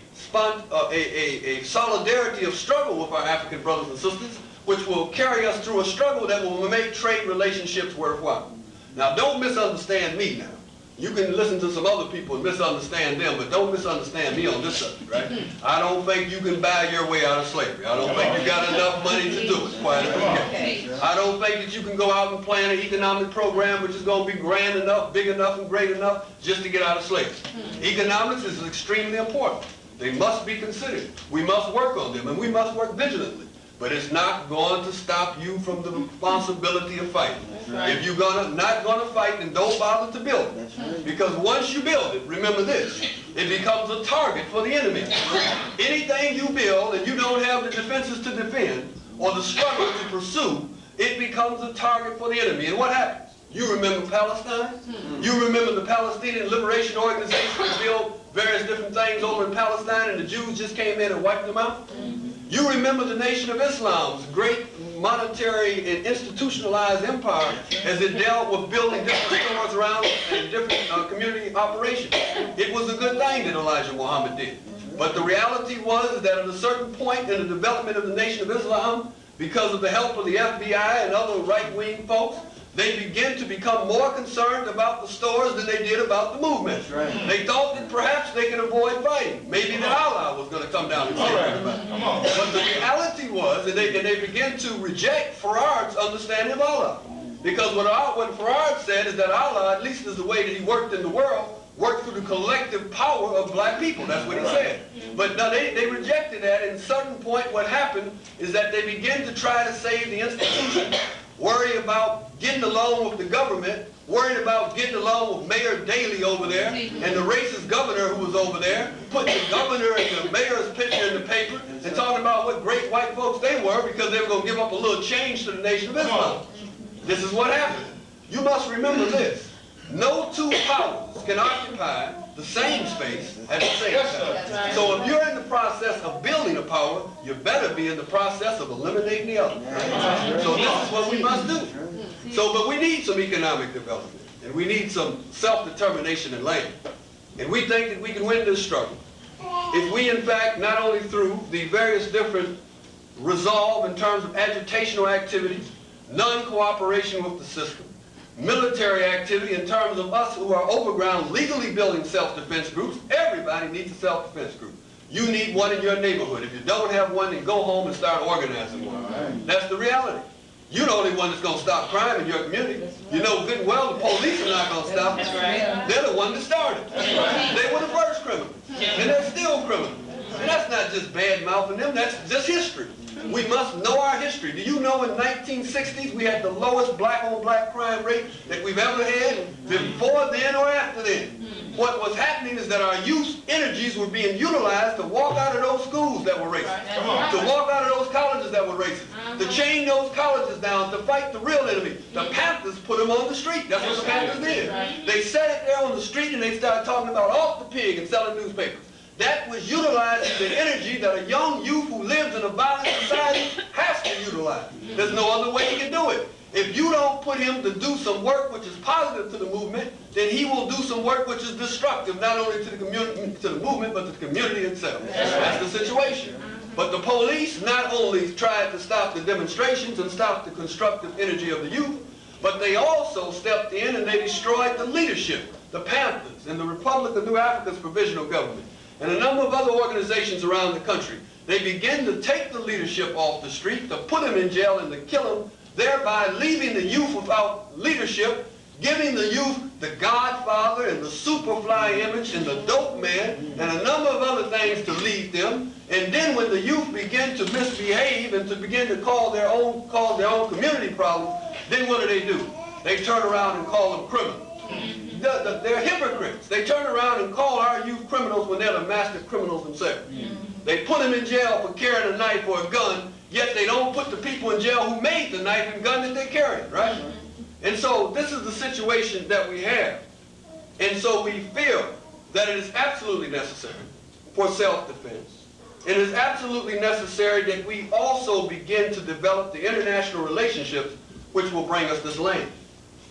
solidarity of struggle with our African brothers and sisters, which will carry us through a struggle that will make trade relationships worthwhile. Now, don't misunderstand me now. You can listen to some other people and misunderstand them, but don't misunderstand me on this subject, right? I don't think you can buy your way out of slavery. I don't think you got enough money to do it, quite okay. I don't think that you can go out and plan an economic program which is going to be grand enough, big enough, and great enough just to get out of slavery. Economics is extremely important. They must be considered. We must work on them, and we must work vigilantly. But it's not going to stop you from the responsibility of fighting. Right. If you're not gonna fight, then don't bother to build it. Right. Because once you build it, remember this, it becomes a target for the enemy. Anything you build and you don't have the defenses to defend or the struggle to pursue, it becomes a target for the enemy. And what happens? You remember Palestine? You remember the Palestinian Liberation Organization that built various different things over in Palestine and the Jews just came in and wiped them out? You remember the Nation of Islam's great monetary and institutionalized empire as it dealt with building different stores around and different community operations. It was a good thing that Elijah Muhammad did. But the reality was that at a certain point in the development of the Nation of Islam, because of the help of the FBI and other right-wing folks, they began to become more concerned about the stores than they did about the movement. Right. They thought that perhaps they could avoid fighting. Maybe that Allah was going to come down and save everybody. But the reality was that they began to reject Farard's understanding of Allah. Because what Farard said is that Allah, at least is the way that he worked in the world, worked through the collective power of black people. That's what he said. But no, they rejected that, and at a certain point what happened is that they began to try to save the institution, worry about getting along with the government, worried about getting along with Mayor Daley over there, and the racist governor who was over there, putting the governor and the mayor's picture in the paper, and talking about what great white folks they were because they were going to give up a little change to the Nation of Islam. This is what happened. You must remember this. No two powers can occupy the same space at the same time. So if you're in the process of building a power, you better be in the process of eliminating the other. So this is what we must do. But we need some economic development, and we need some self-determination in land. And we think that we can win this struggle if we, in fact, not only through the various different resolve in terms of agitational activities, non-cooperation with the system, military activity in terms of us who are overground legally building self-defense groups. Everybody needs a self-defense group. You need one in your neighborhood. If you don't have one, then go home and start organizing one. Right. That's the reality. You're the only one that's going to stop crime in your community. You know good and well the police are not going to stop it. Right. They're the one that started. Right. They were the first criminals. And they're still criminals. And that's not just bad mouthing them, that's just history. We must know our history. Do you know in the 1960s we had the lowest black-on-black crime rate that we've ever had before then or after then? What was happening is that our youth energies were being utilized to walk out of those schools that were racist, to walk out of those colleges that were racist, to chain those colleges down, to fight the real enemy. The Panthers put them on the street. That's what the Panthers did. They sat it there on the street and they started talking about off the pig and selling newspapers. That was utilizing the energy that a young youth who lives in a violent society has to utilize. There's no other way he can do it. If you don't put him to do some work which is positive to the movement, then he will do some work which is destructive, not only to the community, to the movement, but to the community itself. That's the situation. But the police not only tried to stop the demonstrations and stop the constructive energy of the youth, but they also stepped in and they destroyed the leadership, the Panthers, and the Republic of New Africa's provisional government, and a number of other organizations around the country. They began to take the leadership off the street, to put them in jail and to kill them, thereby leaving the youth without leadership, giving the youth the Godfather and the Superfly image and the Dope Man and a number of other things to lead them. And then when the youth begin to misbehave and to begin to cause their own community problems, then what do? They turn around and call them criminals. They're hypocrites. They turn around and call our youth criminals when they're the master criminals themselves. They put them in jail for carrying a knife or a gun, yet they don't put the people in jail who made the knife and gun that they carried, right? And so this is the situation that we have. And so we feel that it is absolutely necessary for self-defense. It is absolutely necessary that we also begin to develop the international relationships which will bring us this land.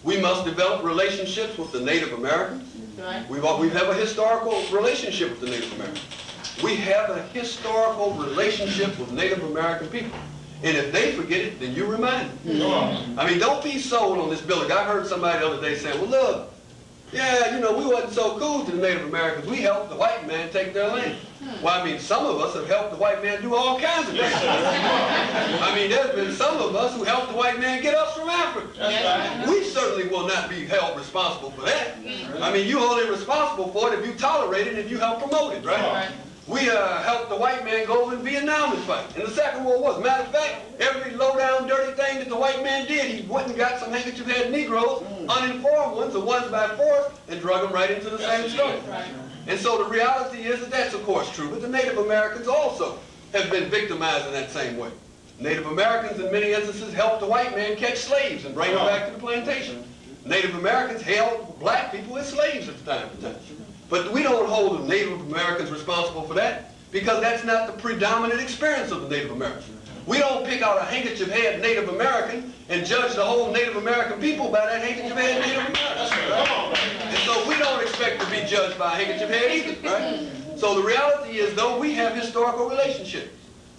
We must develop relationships with the Native Americans. Right. We have a historical relationship with the Native Americans. We have a historical relationship with Native American people. And if they forget it, then you remind them. I mean, don't be sold on this building. I heard somebody the other day saying, well, look, yeah, you know, we wasn't so cool to the Native Americans. We helped the white man take their land. Well, I mean, some of us have helped the white man do all kinds of things. I mean, there's been some of us who helped the white man get us from Africa. We certainly will not be held responsible for that. I mean, you're only responsible for it if you tolerate it and you help promote it, right? We helped the white man go over in Vietnam and fight. And the Second World War. As a matter of fact, every low-down, dirty thing that the white man did, he went and got some handkerchief-head Negroes, uninformed ones, the ones by force, and drug them right into the same struggle. And so the reality is that that's, of course, true. But the Native Americans also have been victimized in that same way. Native Americans, in many instances, helped the white man catch slaves and bring them back to the plantation. Native Americans held black people as slaves at the time. But we don't hold the Native Americans responsible for that because that's not the predominant experience of the Native Americans. We don't pick out a handkerchief-head Native American and judge the whole Native American people by that handkerchief-head Native American. Right? And so we don't expect to be judged by a handkerchief-head either, right? So the reality is, though, we have historical relationships.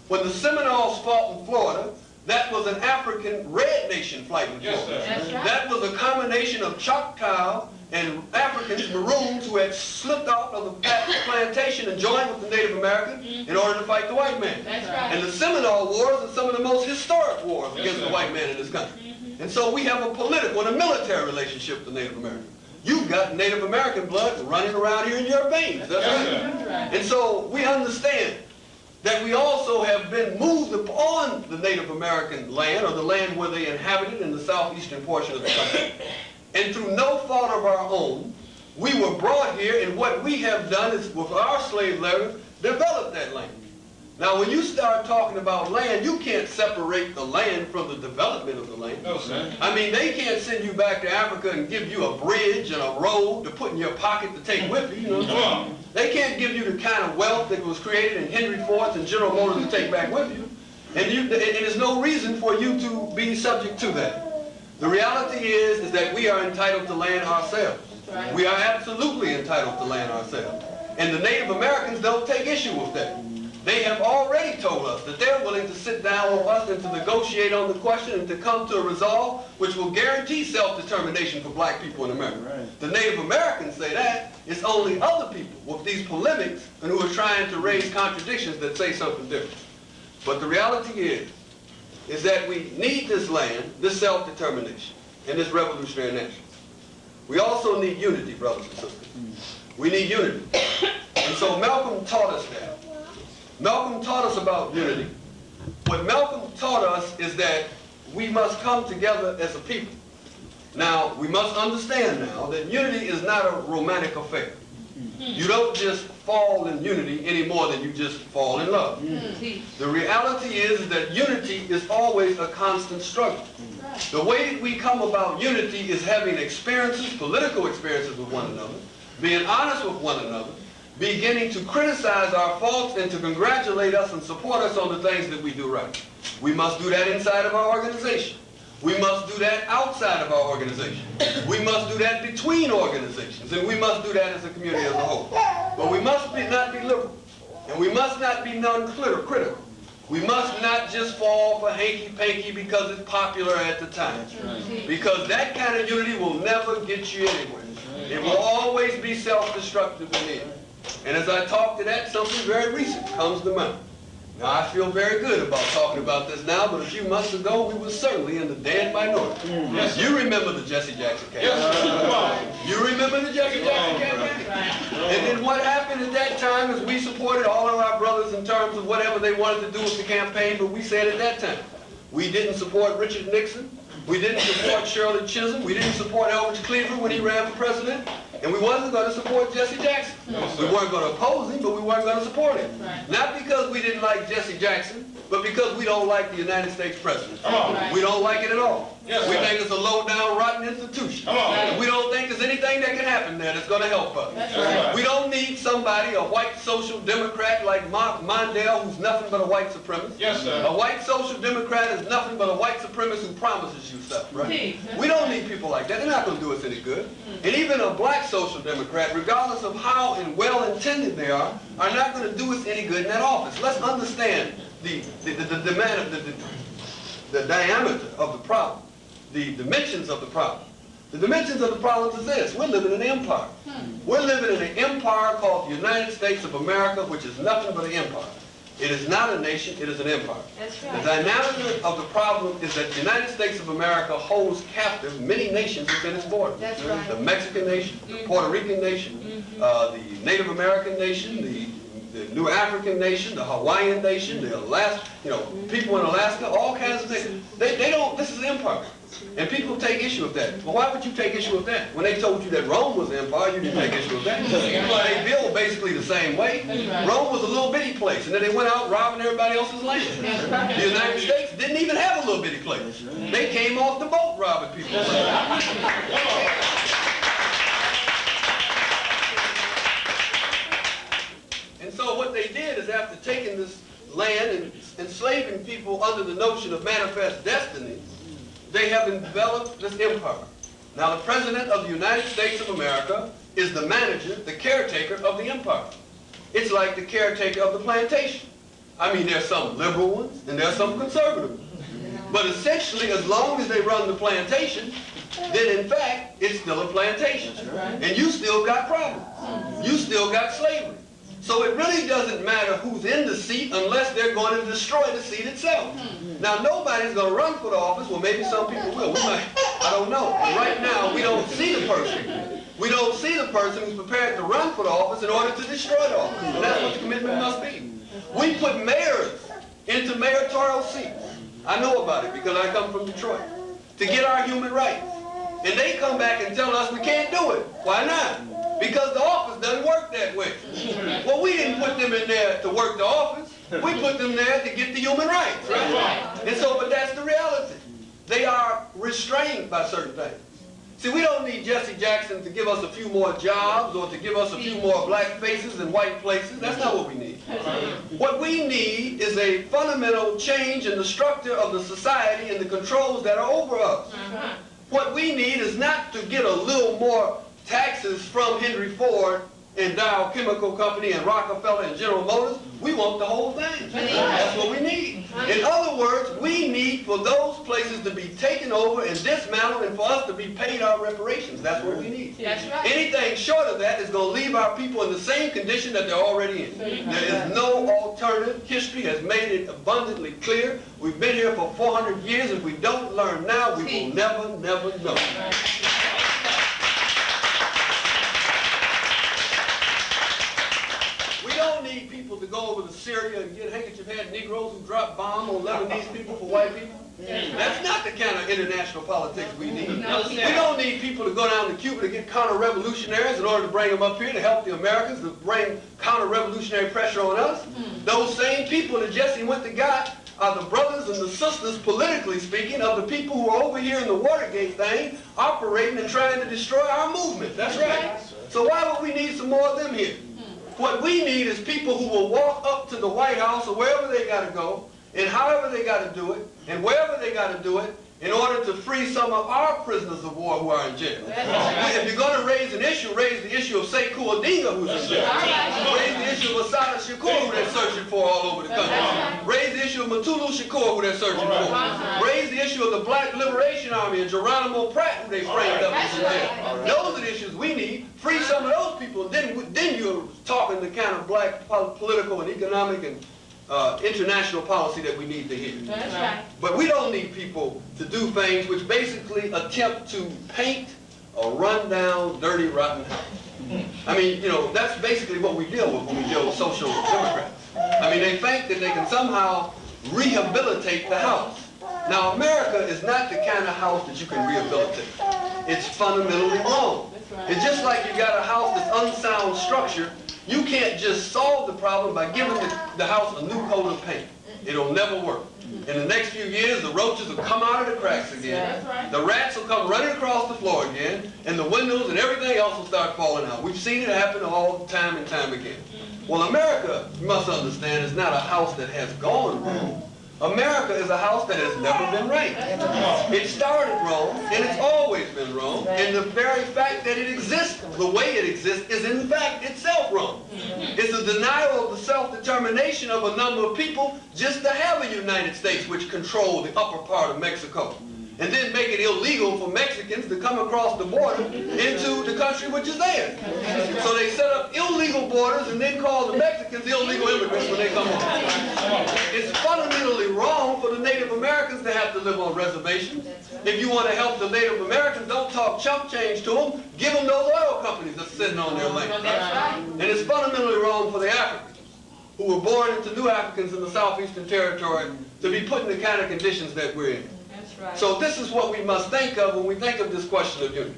When the Seminoles fought in Florida, that was an African Red Nation fight in Florida. That's right. That was a combination of Choctaw and Africans, Maroons, who had slipped off of the plantation and joined with the Native Americans in order to fight the white man. That's right. And the Seminole Wars are some of the most historic wars against the white man in this country. And so we have a political and a military relationship with the Native Americans. You've got Native American blood running around here in your veins. That's right. And so we understand that we also have been moved upon the Native American land, or the land where they inhabited in the southeastern portion of the country. And through no fault of our own, we were brought here, and what we have done is, with our slave labor, develop that land. Now, when you start talking about land, you can't separate the land from the development of the land. No, sir. I mean, they can't send you back to Africa and give you a bridge and a road to put in your pocket to take with you, you know what I'm saying? They can't give you the kind of wealth that was created in Henry Ford's and General Motors to take back with you. And there's no reason for you to be subject to that. The reality is that we are entitled to land ourselves. Right. We are absolutely entitled to land ourselves. And the Native Americans don't take issue with that. They have already told us that they're willing to sit down with us and to negotiate on the question and to come to a resolve which will guarantee self-determination for black people in America. Right. The Native Americans say that. It's only other people with these polemics and who are trying to raise contradictions that say something different. But the reality is that we need this land, this self-determination, and this revolutionary nation. We also need unity, brothers and sisters. We need unity. And so Malcolm taught us that. Malcolm taught us about unity. What Malcolm taught us is that we must come together as a people. Now, we must understand now that unity is not a romantic affair. You don't just fall in unity any more than you just fall in love. The reality is that unity is always a constant struggle. The way we come about unity is having experiences, political experiences with one another, being honest with one another, beginning to criticize our faults and to congratulate us and support us on the things that we do right. We must do that inside of our organization. We must do that outside of our organization. We must do that between organizations, and we must do that as a community as a whole. But we must not be liberal, and we must not be non-critical. We must not just fall for hanky-panky because it's popular at the time. Because that kind of unity will never get you anywhere. It will always be self-destructive in the end. And as I talk to that, something very recent comes to mind. Now, I feel very good about talking about this now, but a few months ago, we were certainly in the dead minority. Yes, you remember the Jesse Jackson campaign. Yes, you remember the Jesse Jackson campaign? And then what happened at that time is we supported all of our brothers in terms of whatever they wanted to do with the campaign, but we said at that time, we didn't support Richard Nixon, we didn't support Shirley Chisholm, we didn't support Elvis Cleaver when he ran for president, and we wasn't going to support Jesse Jackson. We weren't going to oppose him, but we weren't going to support him. Not because we didn't like Jesse Jackson, but because we don't like the United States president. We don't like it at all. We think it's a low-down, rotten institution. We don't think there's anything that can happen there that's going to help us. We don't need somebody, a white social democrat like Mondale, who's nothing but a white supremacist. A white social democrat is nothing but a white supremacist who promises you stuff, right? We don't need people like that. They're not going to do us any good. And even a black social democrat, regardless of how and well-intended they are not going to do us any good in that office. Let's understand the diameter of the problem, the dimensions of the problem. The dimensions of the problem is this: we're living in an empire. We're living in an empire called the United States of America, which is nothing but an empire. It is not a nation, it is an empire. That's right. The dynamic of the problem is that the United States of America holds captive many nations within its borders. That's right. The Mexican nation, the Puerto Rican nation, the Native American nation, the New African nation, the Hawaiian nation, the Alaska, people in Alaska, all kinds of things. They don't, this is an empire. And people take issue with that. Well, why would you take issue with that? When they told you that Rome was an empire, you didn't take issue with that. They built basically the same way. Rome was a little bitty place, and then they went out robbing everybody else's land. The United States didn't even have a little bitty place. They came off the boat robbing people. And so what they did is, after taking this land and enslaving people under the notion of manifest destiny, they have enveloped this empire. Now, the President of the United States of America is the manager, the caretaker of the empire. It's like the caretaker of the plantation. I mean, there's some liberal ones and there's some conservative ones. But essentially, as long as they run the plantation, then in fact, it's still a plantation. And you still got problems. You still got slavery. So it really doesn't matter who's in the seat unless they're going to destroy the seat itself. Now, nobody's going to run for the office. Well, maybe some people will. We might. I don't know. But right now, we don't see the person. We don't see the person who's prepared to run for the office in order to destroy the office. And that's what the commitment must be. We put mayors into mayoral seats. I know about it because I come from Detroit. To get our human rights. And they come back and tell us we can't do it. Why not? Because the office doesn't work that way. Well, we didn't put them in there to work the office. We put them there to get the human rights, right? And so, but that's the reality. They are restrained by certain things. See, we don't need Jesse Jackson to give us a few more jobs or to give us a few more black faces and white places. That's not what we need. What we need is a fundamental change in the structure of the society and the controls that are over us. What we need is not to get a little more taxes from Henry Ford and Dow Chemical Company and Rockefeller and General Motors. We want the whole thing. That's what we need. In other words, we need for those places to be taken over and dismantled and for us to be paid our reparations. That's what we need. That's right. Anything short of that is going to leave our people in the same condition that they're already in. There is no alternative. History has made it abundantly clear. We've been here for 400 years. If we don't learn now, we will never, never know. Need people to go over to Syria and get handkerchief-head Negroes who drop bombs on Lebanese people for white people. That's not the kind of international politics we need. We don't need people to go down to Cuba to get counter-revolutionaries in order to bring them up here to help the Americans, to bring counter-revolutionary pressure on us. Those same people that Jesse went to got are the brothers and the sisters, politically speaking, of the people who are over here in the Watergate thing, operating and trying to destroy our movement. That's right. So why would we need some more of them here? What we need is people who will walk up to the White House or wherever they got to go, and however they got to do it, and wherever they got to do it, in order to free some of our prisoners of war who are in jail. If you're going to raise an issue, raise the issue of Sekou Odinga, who's in jail. Raise the issue of Assata Shakur, who they're searching for all over the country. Raise the issue of Matulu Shakur, who they're searching for. Raise the issue of the Black Liberation Army and Geronimo Pratt, who they framed up in jail. Those are the issues we need. Free some of those people. Then you're talking the kind of black political and economic and international policy that we need to hear. That's right. But we don't need people to do things which basically attempt to paint a run-down, dirty, rotten house. I mean, you know, that's basically what we deal with when we deal with social democrats. I mean, they think that they can somehow rehabilitate the house. Now, America is not the kind of house that you can rehabilitate. It's fundamentally wrong. It's just like you got a house that's unsound structure. You can't just solve the problem by giving the house a new coat of paint. It'll never work. In the next few years, the roaches will come out of the cracks again. The rats will come running across the floor again, and the windows and everything else will start falling out. We've seen it happen all the time and time again. Well, America, you must understand, is not a house that has gone wrong. America is a house that has never been right. It started wrong, and it's always been wrong, and the very fact that it exists the way it exists is in fact itself wrong. It's a denial of the self-determination of a number of people just to have a United States which control the upper part of Mexico, and then make it illegal for Mexicans to come across the border into the country which is theirs. So they set up illegal borders and then call the Mexicans illegal immigrants when they come over. It's fundamentally wrong for the Native Americans to have to live on reservations. If you want to help the Native Americans, don't talk chump change to them. Give them those oil companies that's sitting on their land. And it's fundamentally wrong for the Africans who were born into new Africans in the Southeastern Territory to be put in the kind of conditions that we're in. So this is what we must think of when we think of this question of unity.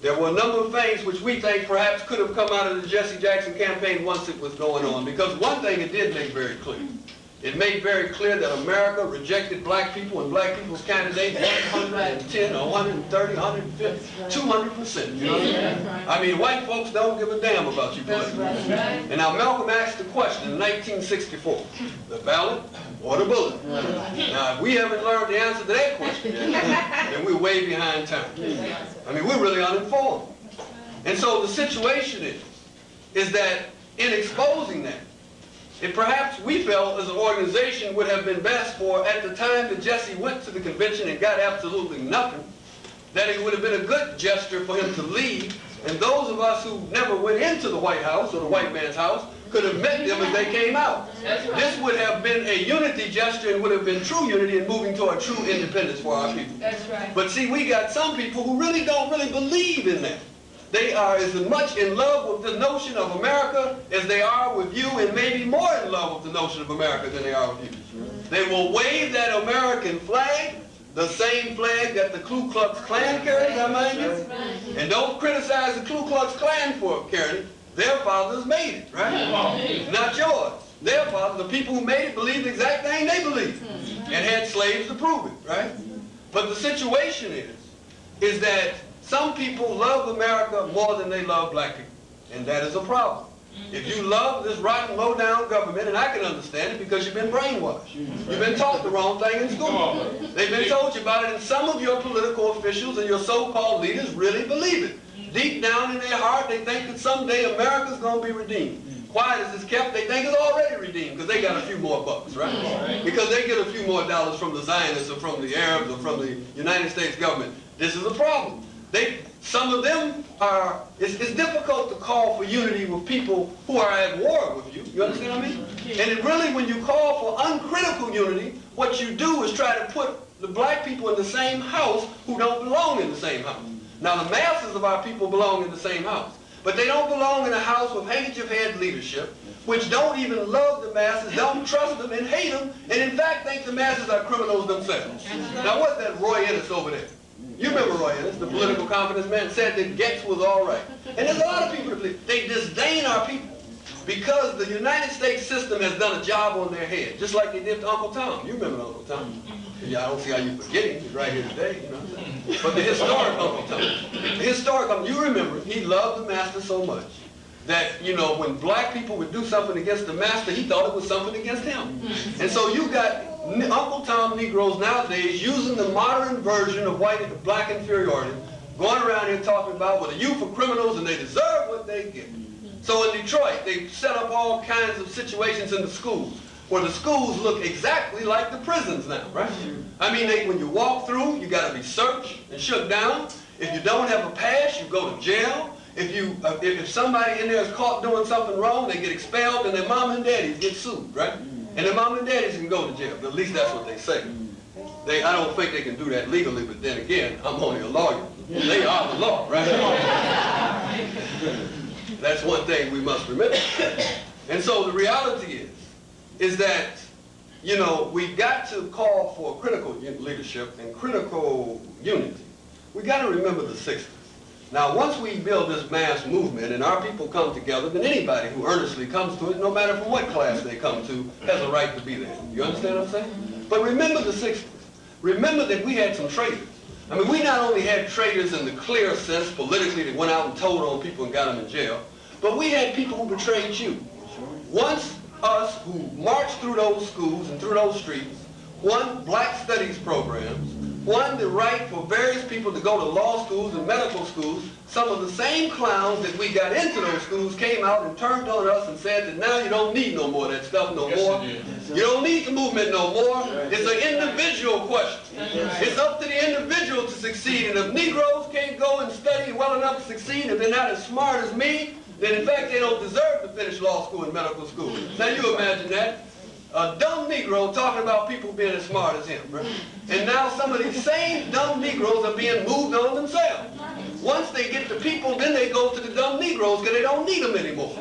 There were a number of things which we think perhaps could have come out of the Jesse Jackson campaign once it was going on, because one thing it did make very clear. It made very clear that America rejected black people and black people's candidates 110, 130, 150, 200%. You know what I mean? I mean, white folks don't give a damn about you politically. And now Malcolm asked the question in 1964, the ballot or the bullet? Now, if we haven't learned the answer to that question yet, then we're way behind time. I mean, we're really uninformed. And so the situation is that in exposing that, it perhaps we felt as an organization would have been best for, at the time that Jesse went to the convention and got absolutely nothing, that it would have been a good gesture for him to leave, and those of us who never went into the White House or the white man's house could have met them as they came out. This would have been a unity gesture and would have been true unity in moving toward true independence for our people. That's right. But see, we got some people who really don't believe in that. They are as much in love with the notion of America as they are with you, and maybe more in love with the notion of America than they are with you. They will wave that American flag, the same flag that the Ku Klux Klan carries, I mind you. And don't criticize the Ku Klux Klan for carrying it. Their fathers made it, right? Not yours. Their fathers, the people who made it, believed the exact thing they believed and had slaves to prove it, right? But the situation is that some people love America more than they love black people, and that is a problem. If you love this rotten, low-down government, and I can understand it because you've been brainwashed. You've been taught the wrong thing in school. They've been told you about it, and some of your political officials and your so-called leaders really believe it. Deep down in their heart, they think that someday America's going to be redeemed. Quiet as it's kept, they think it's already redeemed because they got a few more bucks, right? Because they get a few more dollars from the Zionists or from the Arabs or from the United States government. This is a problem. Some of them are, it's difficult to call for unity with people who are at war with you. You understand what I mean? And it really, when you call for uncritical unity, what you do is try to put the black people in the same house who don't belong in the same house. Now, the masses of our people belong in the same house, but they don't belong in a house with handkerchief-head leadership, which don't even love the masses, don't trust them, and hate them, and in fact think the masses are criminals themselves. Now, what's that Roy Ennis over there? You remember Roy Ennis, the political confidence man, said that Getz was all right. And there's a lot of people that believe. They disdain our people because the United States system has done a job on their head, just like they did to Uncle Tom. You remember Uncle Tom. Yeah, I don't see how you forget him. He's right here today, you know what I'm saying? But the historic Uncle Tom, you remember, he loved the master so much that, you know, when black people would do something against the master, he thought it was something against him. And so you got Uncle Tom Negroes nowadays using the modern version of black inferiority, going around here talking about, well, the youth are criminals and they deserve what they get. So in Detroit, they set up all kinds of situations in the schools where the schools look exactly like the prisons now, right? I mean, when you walk through, you got to be searched and shook down. If you don't have a pass, you go to jail. If somebody in there is caught doing something wrong, they get expelled, and their mom and daddies get sued, right? And their mom and daddies can go to jail. At least that's what they say. I don't think they can do that legally, but then again, I'm only a lawyer. They are the law, right? That's one thing we must remember. And so the reality is that, you know, we got to call for critical leadership and critical unity. We got to remember the 60s. Now, once we build this mass movement and our people come together, then anybody who earnestly comes to it, no matter from what class they come to, has a right to be there. You understand what I'm saying? But remember the 60s. Remember that we had some traitors. I mean, we not only had traitors in the clear sense politically that went out and told on people and got them in jail, but we had people who betrayed you. Once us who marched through those schools and through those streets, won black studies programs, won the right for various people to go to law schools and medical schools, some of the same clowns that we got into those schools came out and turned on us and said that now you don't need no more of that stuff no more. You don't need the movement no more. It's an individual question. It's up to the individual to succeed. And if Negroes can't go and study well enough to succeed, if they're not as smart as me, then in fact they don't deserve to finish law school and medical school. Now you imagine that. A dumb Negro talking about people being as smart as him, right? And now some of these same dumb Negroes are being moved on themselves. Once they get the people, then they go to the dumb Negroes because they don't need them anymore.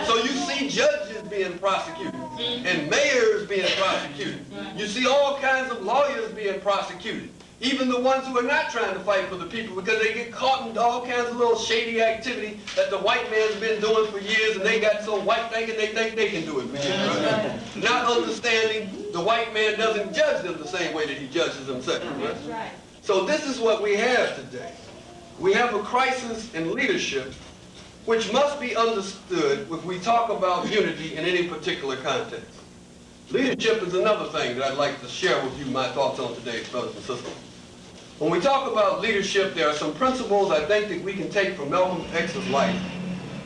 So you see judges being prosecuted and mayors being prosecuted. You see all kinds of lawyers being prosecuted. Even the ones who are not trying to fight for the people because they get caught in all kinds of little shady activity that the white man's been doing for years and they got so white thinking they think they can do it for years. Right? Not understanding the white man doesn't judge them the same way that he judges himself. Right? So this is what we have today. We have a crisis in leadership which must be understood if we talk about unity in any particular context. Leadership is another thing that I'd like to share with you my thoughts on today, brothers and sisters. When we talk about leadership, there are some principles I think that we can take from Malcolm X's life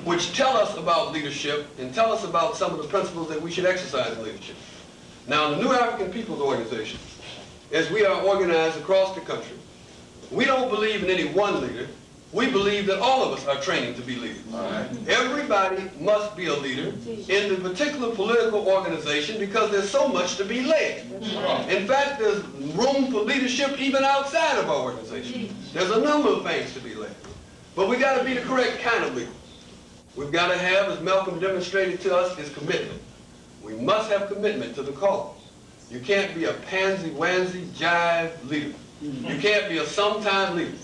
which tell us about leadership and tell us about some of the principles that we should exercise in leadership. Now, the New African People's Organization, as we are organized across the country, we don't believe in any one leader. We believe that all of us are training to be leaders. Everybody must be a leader in the particular political organization because there's so much to be led. In fact, there's room for leadership even outside of our organization. There's a number of things to be led. But we got to be the correct kind of leaders. We've got to have, as Malcolm demonstrated to us, is commitment. We must have commitment to the cause. You can't be a pansy-wansy jive leader. You can't be a sometime leader.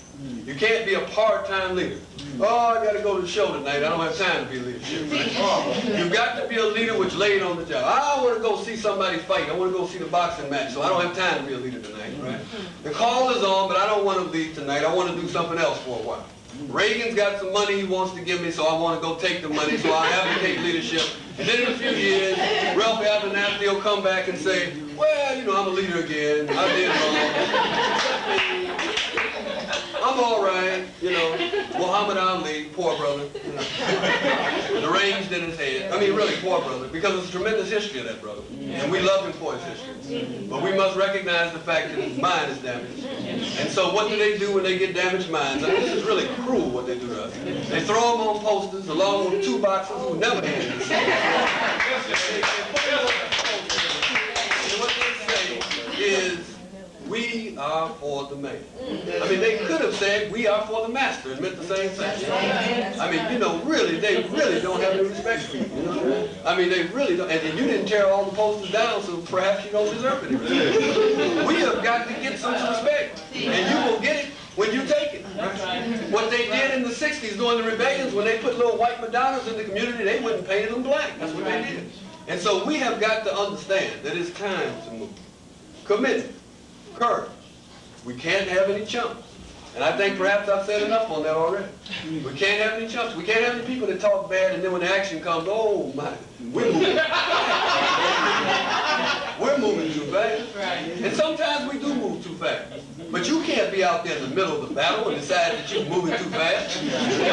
You can't be a part-time leader. Oh, I got to go to the show tonight. I don't have time to be a leadership. Right? You've got to be a leader which laid on the job. I want to go see somebody fight. I want to go see the boxing match, so I don't have time to be a leader tonight. Right? The call is on, but I don't want to lead tonight. I want to do something else for a while. Reagan's got some money he wants to give me, so I want to go take the money, so I advocate leadership. And then in a few years, Ralph Abernathy will come back and say, well, you know, I'm a leader again. I did wrong. I'm all right, you know. Muhammad Ali, poor brother, you know, deranged in his head. I mean, really, poor brother, because there's a tremendous history of that brother. And we love him for his history. But we must recognize the fact that his mind is damaged. And so what do they do when they get damaged minds? I mean, this is really cruel what they do to us. They throw them on posters along with two boxers who never handed it. And what they say is, we are for the man. I mean, they could have said, we are for the master, and meant the same thing. I mean, you know, really, they really don't have any respect for you. You know? I mean, they really don't. And you didn't tear all the posters down, so perhaps you don't deserve any respect. We have got to get some respect, and you will get it when you take it. What they did in the 60s during the rebellions, when they put little white Madonnas in the community, they went and painted them black. That's what they did. And so we have got to understand that it's time to move. Commitment. Courage. We can't have any chumps. And I think perhaps I've said enough on that already. We can't have any chumps. We can't have any people that talk bad and then when the action comes, oh my, we're moving. We're moving too fast. And sometimes we do move too fast. But you can't be out there in the middle of the battle and decide that you're moving too fast. I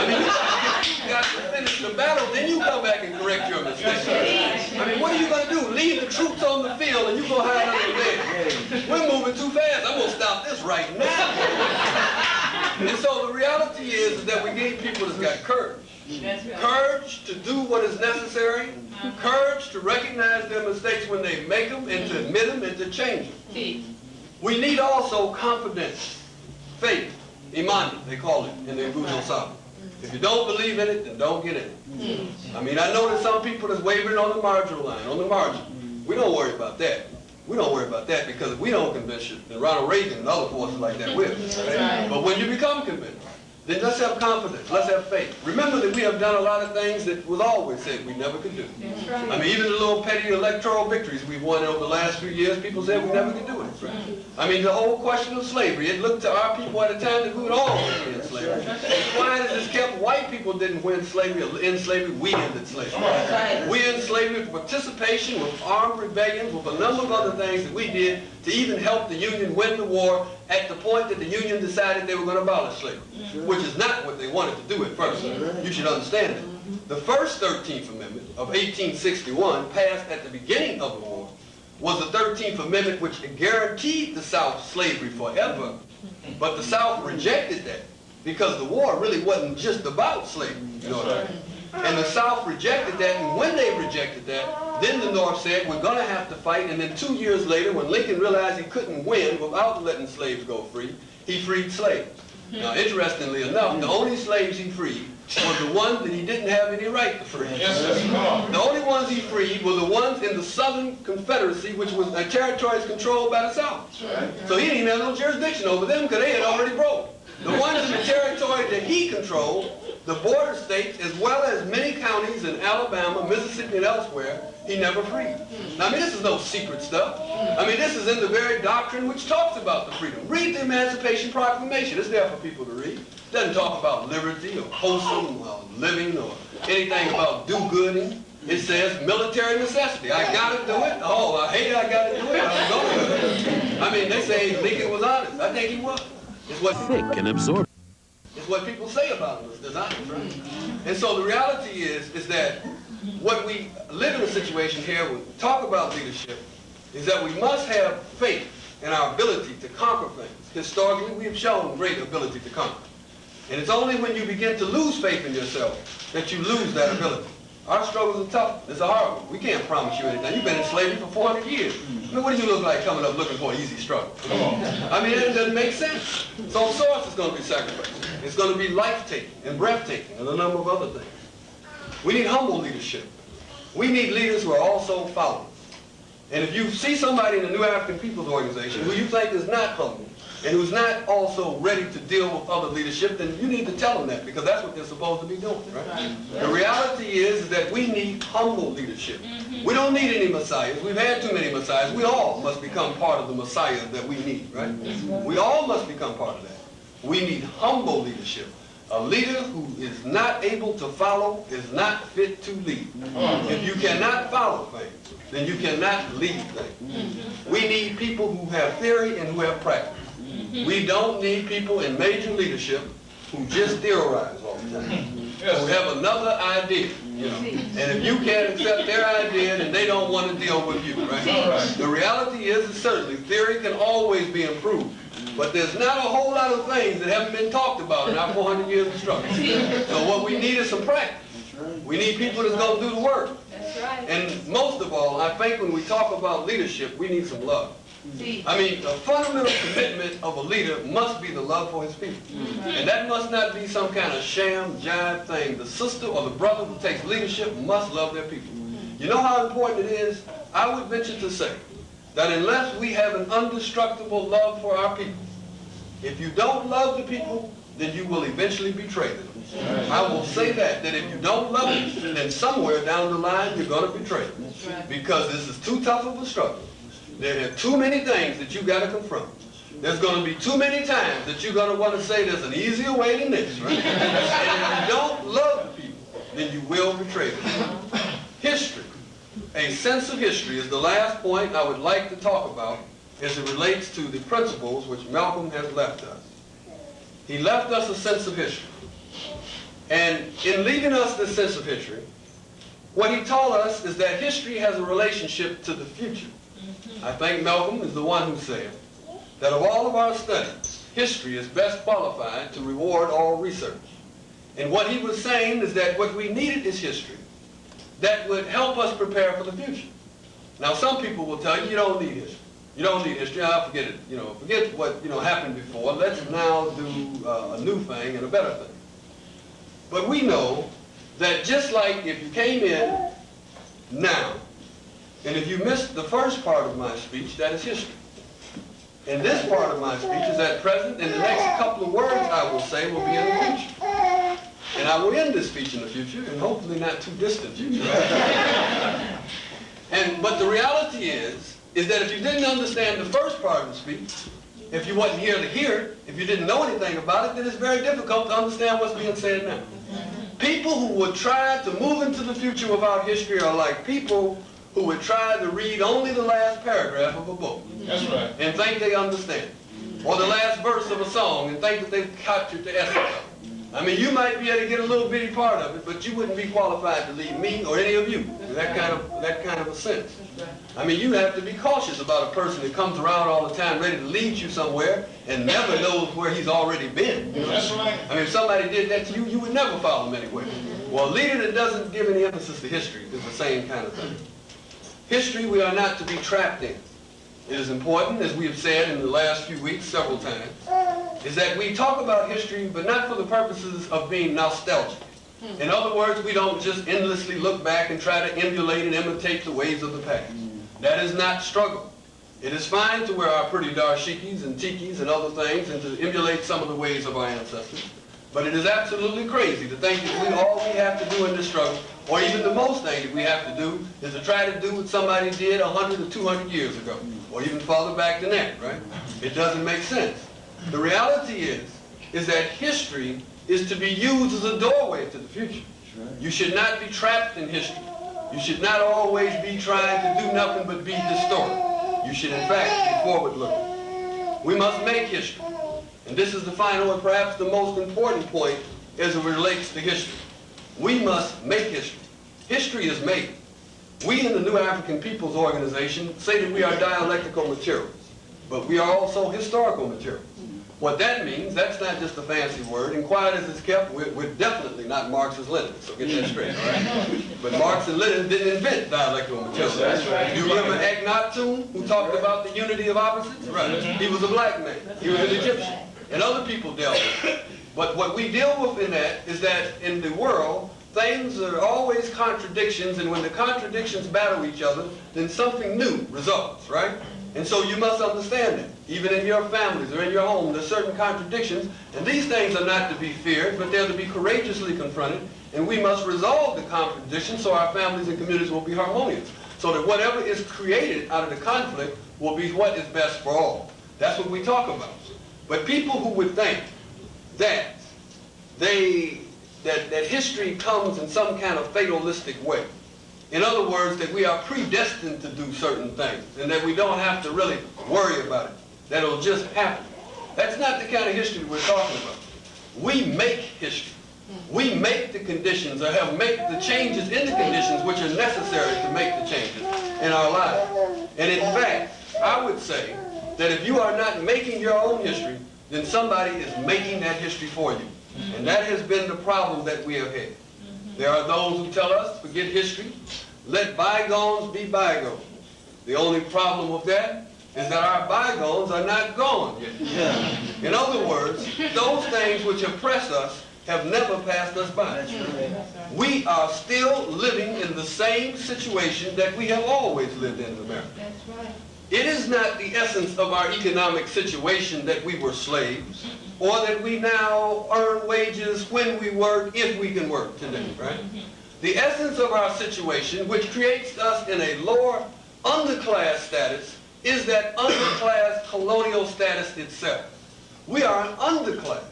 mean, you got to finish the battle, then you come back and correct your mistakes. I mean, what are you going to do? Leave the troops on the field and you go hide under the bed. We're moving too fast. I'm going to stop this right now. And so the reality is that we need people that's got courage. Courage to do what is necessary. Courage to recognize their mistakes when they make them and to admit them and to change them. We need also confidence, faith, iman, they call it in the Nguzo Saba. If you don't believe in it, then don't get in it. I mean, I know that some people that's wavering on the marginal line, on the margin. We don't worry about that. We don't worry about that because if we don't convince you, then Ronald Reagan and other forces like that will. Right? But when you become convinced, then let's have confidence, let's have faith. Remember that we have done a lot of things that was always said we never could do. I mean, even the little petty electoral victories we've won over the last few years, people said we never could do it. I mean, the whole question of slavery, it looked to our people at a time that we would always win slavery. Why has this kept? White people didn't win slavery or end slavery, we ended slavery. We ended slavery with participation, with armed rebellions, with a number of other things that we did to even help the Union win the war at the point that the Union decided they were going to abolish slavery, which is not what they wanted to do at first. You should understand that. The first 13th Amendment of 1861, passed at the beginning of the war, was the 13th Amendment which guaranteed the South slavery forever. But the South rejected that because the war really wasn't just about slavery. You know what I mean? And the South rejected that, and when they rejected that, then the North said, we're going to have to fight. And then 2 years later, when Lincoln realized he couldn't win without letting slaves go free, he freed slaves. Now, interestingly enough, the only slaves he freed were the ones that he didn't have any right to free. The only ones he freed were the ones in the Southern Confederacy, which was territories controlled by the South. So he didn't even have no jurisdiction over them because they had already broke. The ones in the territory that he controlled, the border states, as well as many counties in Alabama, Mississippi, and elsewhere, he never freed. Now, I mean, this is no secret stuff. I mean, this is in the very doctrine which talks about the freedom. Read the Emancipation Proclamation. It's there for people to read. It doesn't talk about liberty or wholesome living or anything about do-gooding. It says military necessity. I gotta do it. Oh, I hate it, I gotta do it. I'm going to do it. I mean, they say Lincoln was honest. I think he was. It's what Thick and absorbent. It's what people say about him. It's honest, right? And so the reality is that what we live in a situation here, when we talk about leadership, is that we must have faith in our ability to conquer things. Historically, we have shown great ability to conquer. And it's only when you begin to lose faith in yourself that you lose that ability. Our struggles are tough. It's a hard one. We can't promise you anything. You've been in slavery for 400 years. I mean, what do you look like coming up looking for an easy struggle? I mean, it doesn't make sense. So of course it's going to be sacrifice. It's going to be life-taking and breathtaking and a number of other things. We need humble leadership. We need leaders who are also followers. And if you see somebody in the New African People's Organization who you think is not humble and who's not also ready to deal with other leadership, then you need to tell them that because that's what they're supposed to be doing, right? The reality is that we need humble leadership. We don't need any messiahs. We've had too many messiahs. We all must become part of the messiah that we need, right? We all must become part of that. We need humble leadership. A leader who is not able to follow is not fit to lead. If you cannot follow things, then you cannot lead things. We need people who have theory and who have practice. We don't need people in major leadership who just theorize all the time, who have another idea, you know. And if you can't accept their idea, then they don't want to deal with you, right? The reality is that certainly theory can always be improved. But there's not a whole lot of things that haven't been talked about in our 400 years of struggle. So what we need is some practice. We need people that's going to do the work. And most of all, I think when we talk about leadership, we need some love. I mean, a fundamental commitment of a leader must be the love for his people. And that must not be some kind of sham, jive thing. The sister or the brother who takes leadership must love their people. You know how important it is? I would venture to say that unless we have an indestructible love for our people, if you don't love the people, then you will eventually betray them. I will say that if you don't love them, then somewhere down the line you're going to betray them. Because this is too tough of a struggle. There are too many things that you got to confront. There's going to be too many times that you're going to want to say there's an easier way than this, right? And if you don't love people, then you will betray them. History. A sense of history is the last point I would like to talk about as it relates to the principles which Malcolm has left us. He left us a sense of history. And in leaving us this sense of history, what he taught us is that history has a relationship to the future. I think Malcolm is the one who said that of all of our studies, history is best qualified to reward all research. And what he was saying is that what we needed is history that would help us prepare for the future. Now, some people will tell you, you don't need history. You don't need history. I'll forget it. Forget what happened before. Let's now do a new thing and a better thing. But we know that just like if you came in now, and if you missed the first part of my speech, that is history. And this part of my speech is at present, and the next couple of words I will say will be in the future. And I will end this speech in the future, and hopefully not too distant future. Right? But the reality is that if you didn't understand the first part of the speech, if you wasn't here to hear it, if you didn't know anything about it, then it's very difficult to understand what's being said now. People who would try to move into the future without history are like people who would try to read only the last paragraph of a book. That's right. And think they understand. Or the last verse of a song and think that they've captured the essence of it. I mean, you might be able to get a little bitty part of it, but you wouldn't be qualified to lead me or any of you in that kind of a sense. I mean, you have to be cautious about a person that comes around all the time ready to lead you somewhere and never knows where he's already been. That's right. I mean, if somebody did that to you, you would never follow him anywhere. Well, a leader that doesn't give any emphasis to history is the same kind of thing. History we are not to be trapped in. It is important, as we have said in the last few weeks several times, is that we talk about history, but not for the purposes of being nostalgic. In other words, we don't just endlessly look back and try to emulate and imitate the ways of the past. That is not struggle. It is fine to wear our pretty dashikis and tikis and other things and to emulate some of the ways of our ancestors. But it is absolutely crazy to think that all we have to do in this struggle, or even the most thing that we have to do, is to try to do what somebody did 100 or 200 years ago, or even farther back than that, right? It doesn't make sense. The reality is that history is to be used as a doorway to the future. You should not be trapped in history. You should not always be trying to do nothing but be historic. You should, in fact, be forward-looking. We must make history. And this is the final and perhaps the most important point as it relates to history. We must make history. History is made. We in the New African Peoples Organization say that we are dialectical materials, but we are also historical materials. What that means, that's not just a fancy word, and quiet as it's kept, we're definitely not Marx and Lenin, so get that straight, all right? But Marx and Lenin didn't invent dialectical materials. That's right. You remember Akhenaten, who talked about the unity of opposites? Right. He was a black man. He was an Egyptian. And other people dealt with it. But what we deal with in that is that in the world, things are always contradictions, and when the contradictions battle each other, then something new results, right? And so you must understand that. Even in your families or in your home, there's certain contradictions, and these things are not to be feared, but they're to be courageously confronted, and we must resolve the contradictions so our families and communities will be harmonious, so that whatever is created out of the conflict will be what is best for all. That's what we talk about. But people who would think that that history comes in some kind of fatalistic way, in other words, that we are predestined to do certain things and that we don't have to really worry about it, that it'll just happen. That's not the kind of history we're talking about. We make history. We make the conditions or make the changes in the conditions which are necessary to make the changes in our lives. And in fact, I would say that if you are not making your own history, then somebody is making that history for you. And that has been the problem that we have had. There are those who tell us, forget history, let bygones be bygones. The only problem with that is that our bygones are not gone yet. In other words, those things which oppress us have never passed us by. We are still living in the same situation that we have always lived in America. It is not the essence of our economic situation that we were slaves, or that we now earn wages when we work, if we can work today, right? The essence of our situation, which creates us in a lower underclass status, is that underclass colonial status itself. We are an underclass.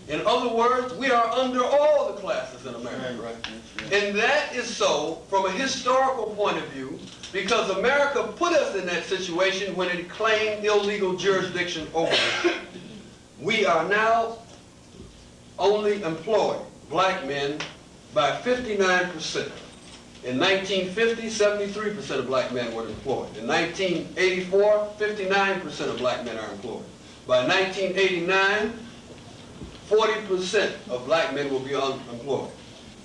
In other words, we are under all the classes in America. Right. And that is so from a historical point of view because America put us in that situation when it claimed illegal jurisdiction over us. We are now only employ black men by 59%. In 1950, 73% of black men were employed. In 1984, 59% of black men are employed. By 1989, 40% of black men will be unemployed.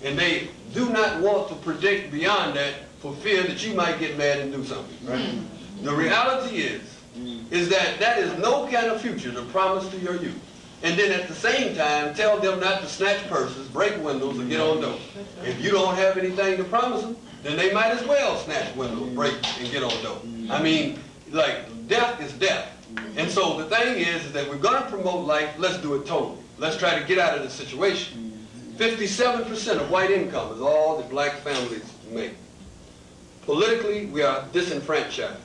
And they do not want to predict beyond that for fear that you might get mad and do something, right? The reality is that that is no kind of future to promise to your youth. And then at the same time, tell them not to snatch purses, break windows, or get on dope. If you don't have anything to promise them, then they might as well snatch windows, break, and get on dope. I mean, like, death is death. And so the thing is that we're going to promote life, let's do it totally. Let's try to get out of this situation. 57% of white income is all that black families make. Politically, we are disenfranchised.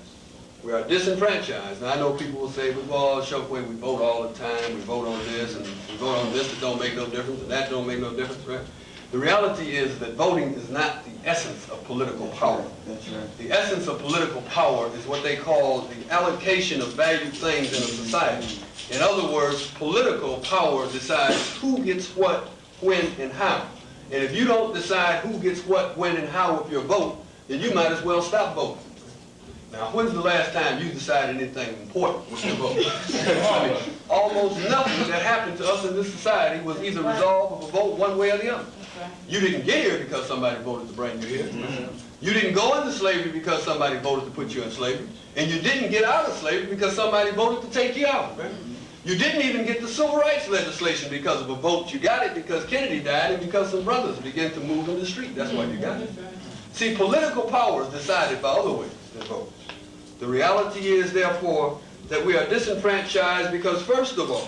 We are disenfranchised. Now, I know people will say, well, Chokwe, we vote all the time, we vote on this, and we vote on this that don't make no difference, and that don't make no difference, right? The reality is that voting is not the essence of political power. That's right. The essence of political power is what they call the allocation of valued things in a society. In other words, political power decides who gets what, when, and how. And if you don't decide who gets what, when, and how with your vote, then you might as well stop voting. Now, when's the last time you decided anything important with your vote? I mean, almost nothing that happened to us in this society was either resolved with a vote one way or the other. You didn't get here because somebody voted to bring you here. You didn't go into slavery because somebody voted to put you in slavery. And you didn't get out of slavery because somebody voted to take you out. Right? You didn't even get the civil rights legislation because of a vote. You got it because Kennedy died and because some brothers began to move in the street. That's why you got it. See, political power is decided by other ways than votes. The reality is, therefore, that we are disenfranchised because, first of all,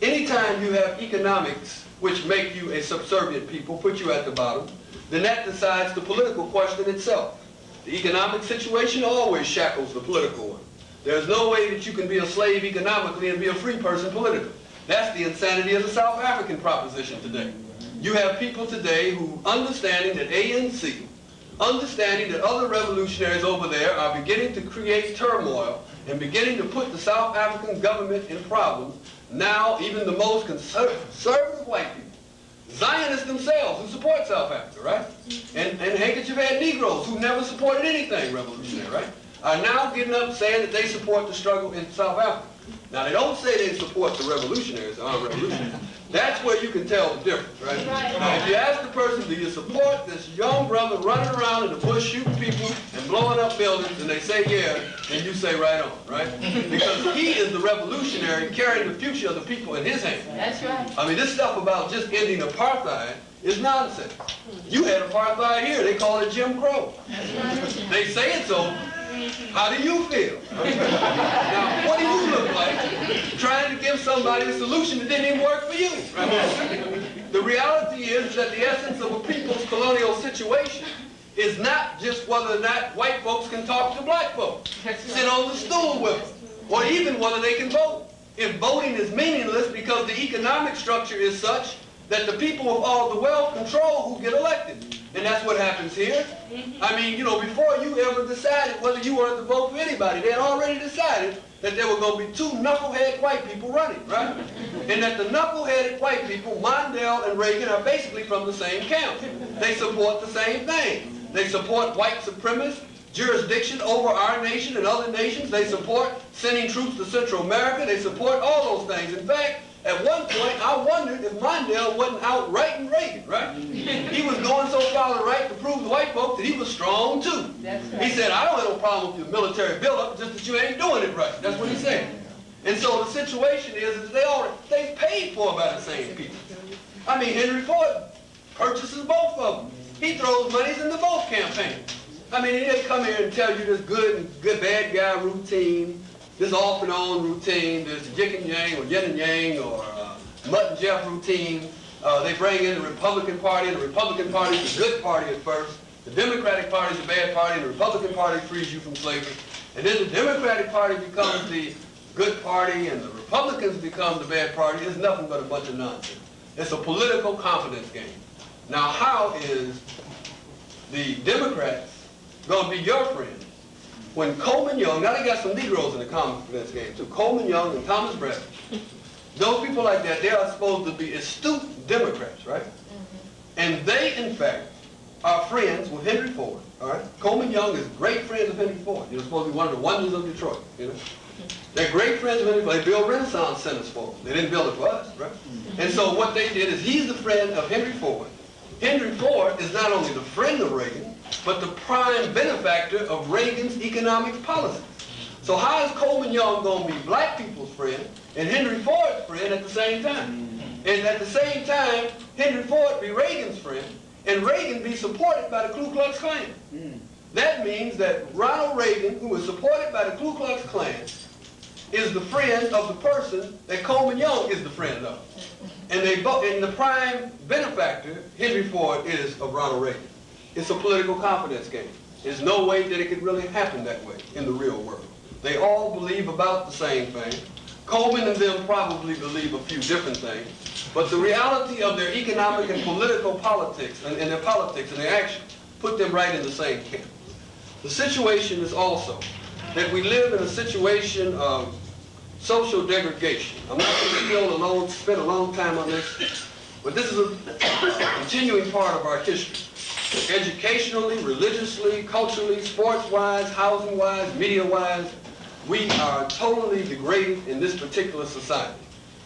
anytime you have economics which make you a subservient people, put you at the bottom, then that decides the political question itself. The economic situation always shackles the political one. There's no way that you can be a slave economically and be a free person politically. That's the insanity of the South African proposition today. You have people today who, understanding that ANC, understanding that other revolutionaries over there are beginning to create turmoil and beginning to put the South African government in problems, now even the most conservative white people, Zionists themselves who support South Africa, right? And handkerchief-head Negroes who never supported anything revolutionary, right? Are now getting up saying that they support the struggle in South Africa. Now, they don't say they support the revolutionaries, the armed revolutionaries. That's where you can tell the difference, right? Now, if you ask the person, do you support this young brother running around in the bush shooting people and blowing up buildings, and they say yeah, and you say right on, right? Because he is the revolutionary carrying the future of the people in his hands. That's right. I mean, this stuff about just ending apartheid is nonsense. You had apartheid here. They call it Jim Crow. They say it's over. How do you feel? Now, what do you look like trying to give somebody a solution that didn't even work for you? Right? The reality is that the essence of a people's colonial situation is not just whether or not white folks can talk to black folks, sit on the stool with them, or even whether they can vote. If voting is meaningless because the economic structure is such that the people with all the wealth control who get elected. And that's what happens here. I mean, you know, before you ever decided whether you wanted to vote for anybody, they had already decided that there were going to be two knucklehead white people running, right? And that the knuckleheaded white people, Mondale and Reagan, are basically from the same camp. They support the same thing. They support white supremacist jurisdiction over our nation and other nations. They support sending troops to Central America. They support all those things. In fact, at one point, I wondered if Mondale wasn't out writing Reagan, right? He was going so far to the right to prove to white folks that he was strong, too. That's right. He said, I don't have no problem with your military buildup, just that you ain't doing it right. That's what he said. And so the situation is they paid for by the same people. I mean, Henry Ford purchases both of them. He throws monies into both campaigns. I mean, they come here and tell you this good bad guy routine, this off and on routine, this Jick and Yang or Yin and Yang or Mutt and Jeff routine. They bring in the Republican Party, and the Republican Party is a good party at first. The Democratic Party is a bad party, and the Republican Party frees you from slavery. And then the Democratic Party becomes the good party and the Republicans become the bad party. It's nothing but a bunch of nonsense. It's a political confidence game. Now, how is the Democrats going to be your friend when Coleman Young, now they got some Negroes in the confidence game too, Coleman Young and Thomas Bradley, those people like that, they are supposed to be astute Democrats, right? And they, in fact, are friends with Henry Ford, all right? Coleman Young is great friends of Henry Ford. You're supposed to be one of the wonders of Detroit, you know? They're great friends of Henry Ford. They built Renaissance centers for them. They didn't build it for us, right? And so what they did is he's the friend of Henry Ford. Henry Ford is not only the friend of Reagan, but the prime benefactor of Reagan's economic policies. So how is Coleman Young going to be black people's friend and Henry Ford's friend at the same time? And at the same time, Henry Ford be Reagan's friend, and Reagan be supported by the Ku Klux Klan. That means that Ronald Reagan, who was supported by the Ku Klux Klan, is the friend of the person that Coleman Young is the friend of. And they both, and the prime benefactor, Henry Ford, is of Ronald Reagan. It's a political confidence game. There's no way that it could really happen that way in the real world. They all believe about the same thing. Coleman and them probably believe a few different things, but the reality of their economic and political politics and their politics and their actions put them right in the same camp. The situation is also that we live in a situation of social degradation. I'm not going to spend a long time on this, but this is a continuing part of our history. Educationally, religiously, culturally, sports-wise, housing-wise, media-wise, we are totally degraded in this particular society.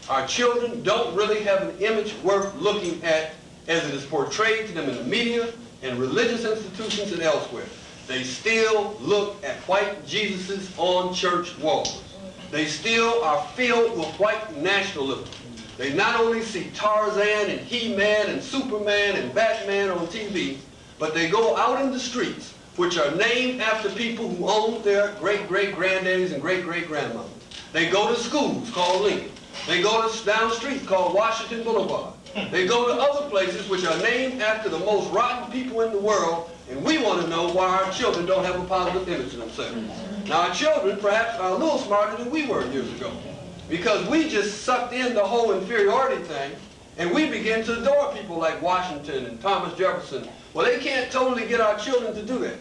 Our children don't really have an image worth looking at as it is portrayed to them in the media and religious institutions and elsewhere. They still look at white Jesuses on church walls. They still are filled with white nationalism. They not only see Tarzan and He-Man and Superman and Batman on TV, but they go out in the streets, which are named after people who owned their great-great-granddaddies and great-great-grandmothers. They go to schools called Lincoln. They go to down streets called Washington Boulevard. They go to other places which are named after the most rotten people in the world, and we want to know why our children don't have a positive image of themselves. Now, our children perhaps are a little smarter than we were years ago, because we just sucked in the whole inferiority thing, and we begin to adore people like Washington and Thomas Jefferson. Well, they can't totally get our children to do that.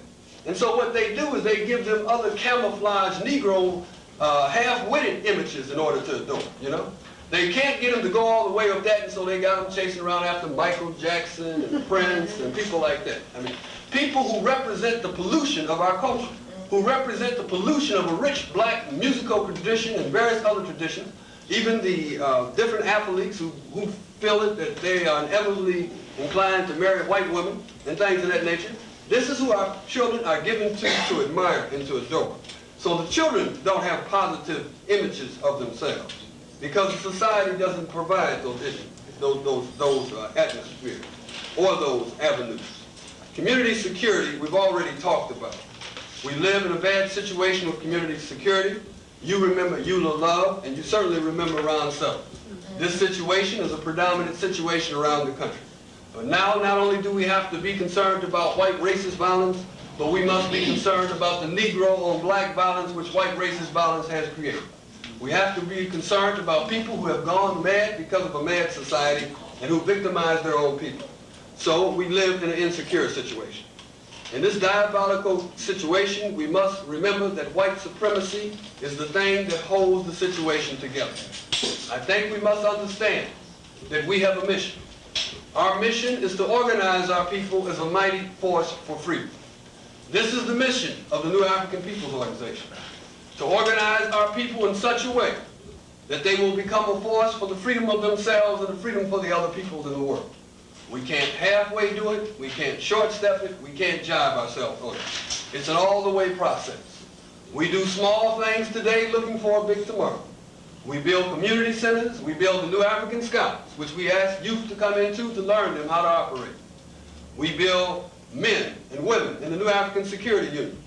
And so what they do is they give them other camouflage Negro half-witted images in order to adore, you know? They can't get them to go all the way with that, and so they got them chasing around after Michael Jackson and Prince and people like that. I mean, people who represent the pollution of our culture, who represent the pollution of a rich black musical tradition and various other traditions, even the different athletes who feel it that they are inevitably inclined to marry white women and things of that nature. This is who our children are given to admire and to adore. So the children don't have positive images of themselves because the society doesn't provide those atmospheres or those avenues. Community security, we've already talked about. We live in a bad situation with community security. You remember Eula Love, and you certainly remember Ron Sullivan. This situation is a predominant situation around the country. But now, not only do we have to be concerned about white racist violence, but we must be concerned about the Negro on black violence which white racist violence has created. We have to be concerned about people who have gone mad because of a mad society and who victimize their own people. So we live in an insecure situation. In this diabolical situation, we must remember that white supremacy is the thing that holds the situation together. I think we must understand that we have a mission. Our mission is to organize our people as a mighty force for freedom. This is the mission of the New African People's Organization, to organize our people in such a way that they will become a force for the freedom of themselves and the freedom for the other peoples in the world. We can't halfway do it, we can't short-step it, we can't jive ourselves on it. It's an all-the-way process. We do small things today looking for a big tomorrow. We build community centers, we build the New African Scouts, which we ask youth to come into to learn them how to operate. We build men and women in the New African Security Union.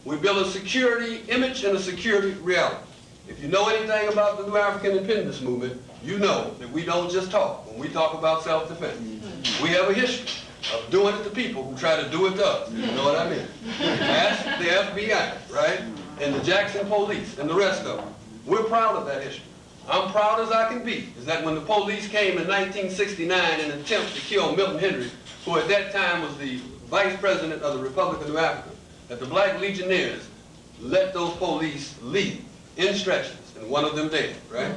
We build a security image and a security reality. If you know anything about the New African Independence Movement, you know that we don't just talk when we talk about self-defense. We have a history of doing it to people who try to do it to us. You know what I mean? Ask the FBI, right? and the Jackson police and the rest of them. We're proud of that history. I'm proud as I can be, is that when the police came in 1969 in an attempt to kill Milton Henry, who at that time was the vice president of the Republic of New Africa, that the black legionnaires let those police leave in stretchers, and one of them dead, right?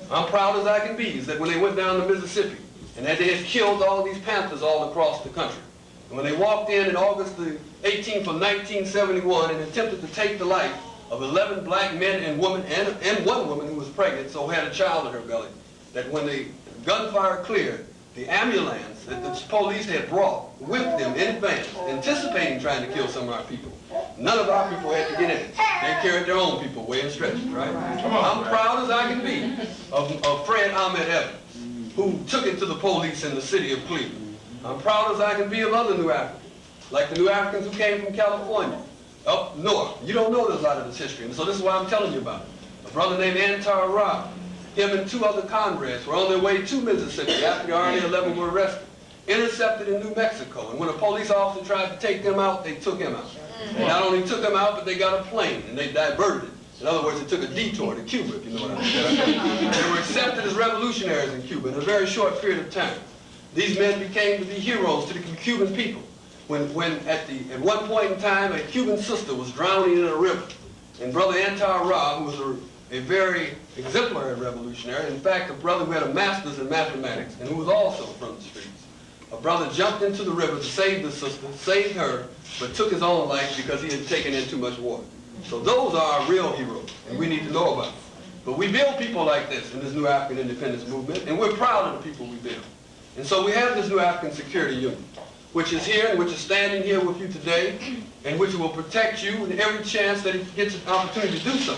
I'm proud as I can be, is that when they went down to Mississippi, and that they had killed all these Panthers all across the country, and when they walked in August the 18th of 1971 and attempted to take the life of 11 black men and women, and one woman who was pregnant, so had a child in her belly, that when the gunfire cleared, the ambulance that the police had brought with them in advance, anticipating trying to kill some of our people. None of our people had to get in it. They carried their own people way in stretchers, right? I'm proud as I can be of Fred Ahmed Evans, who took it to the police in the city of Cleveland. I'm proud as I can be of other New Africans, like the New Africans who came from California, up north. You don't know there's a lot of this history, and so this is why I'm telling you about it. A brother named Antar Rob, him and 2 other comrades were on their way to Mississippi after the RNA 11 were arrested, intercepted in New Mexico, and when a police officer tried to take them out, they took him out. They not only took him out, but they got a plane, and they diverted it. In other words, they took a detour to Cuba, if you know what I mean. They were accepted as revolutionaries in Cuba in a very short period of time. These men became to be heroes to the Cuban people. When at one point in time, a Cuban sister was drowning in a river, and Brother Antar Ra, who was a very exemplary revolutionary, in fact, a brother who had a master's in mathematics, and who was also from the streets, a brother jumped into the river to save the sister, saved her, but took his own life because he had taken in too much water. So those are our real heroes, and we need to know about them. But we build people like this in this New African Independence Movement, and we're proud of the people we build. And so we have this New African Security Unit, which is here and which is standing here with you today, and which will protect you in every chance that it gets an opportunity to do so.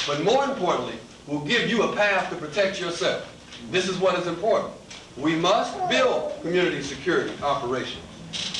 But more importantly, will give you a path to protect yourself. This is what is important. We must build community security operations.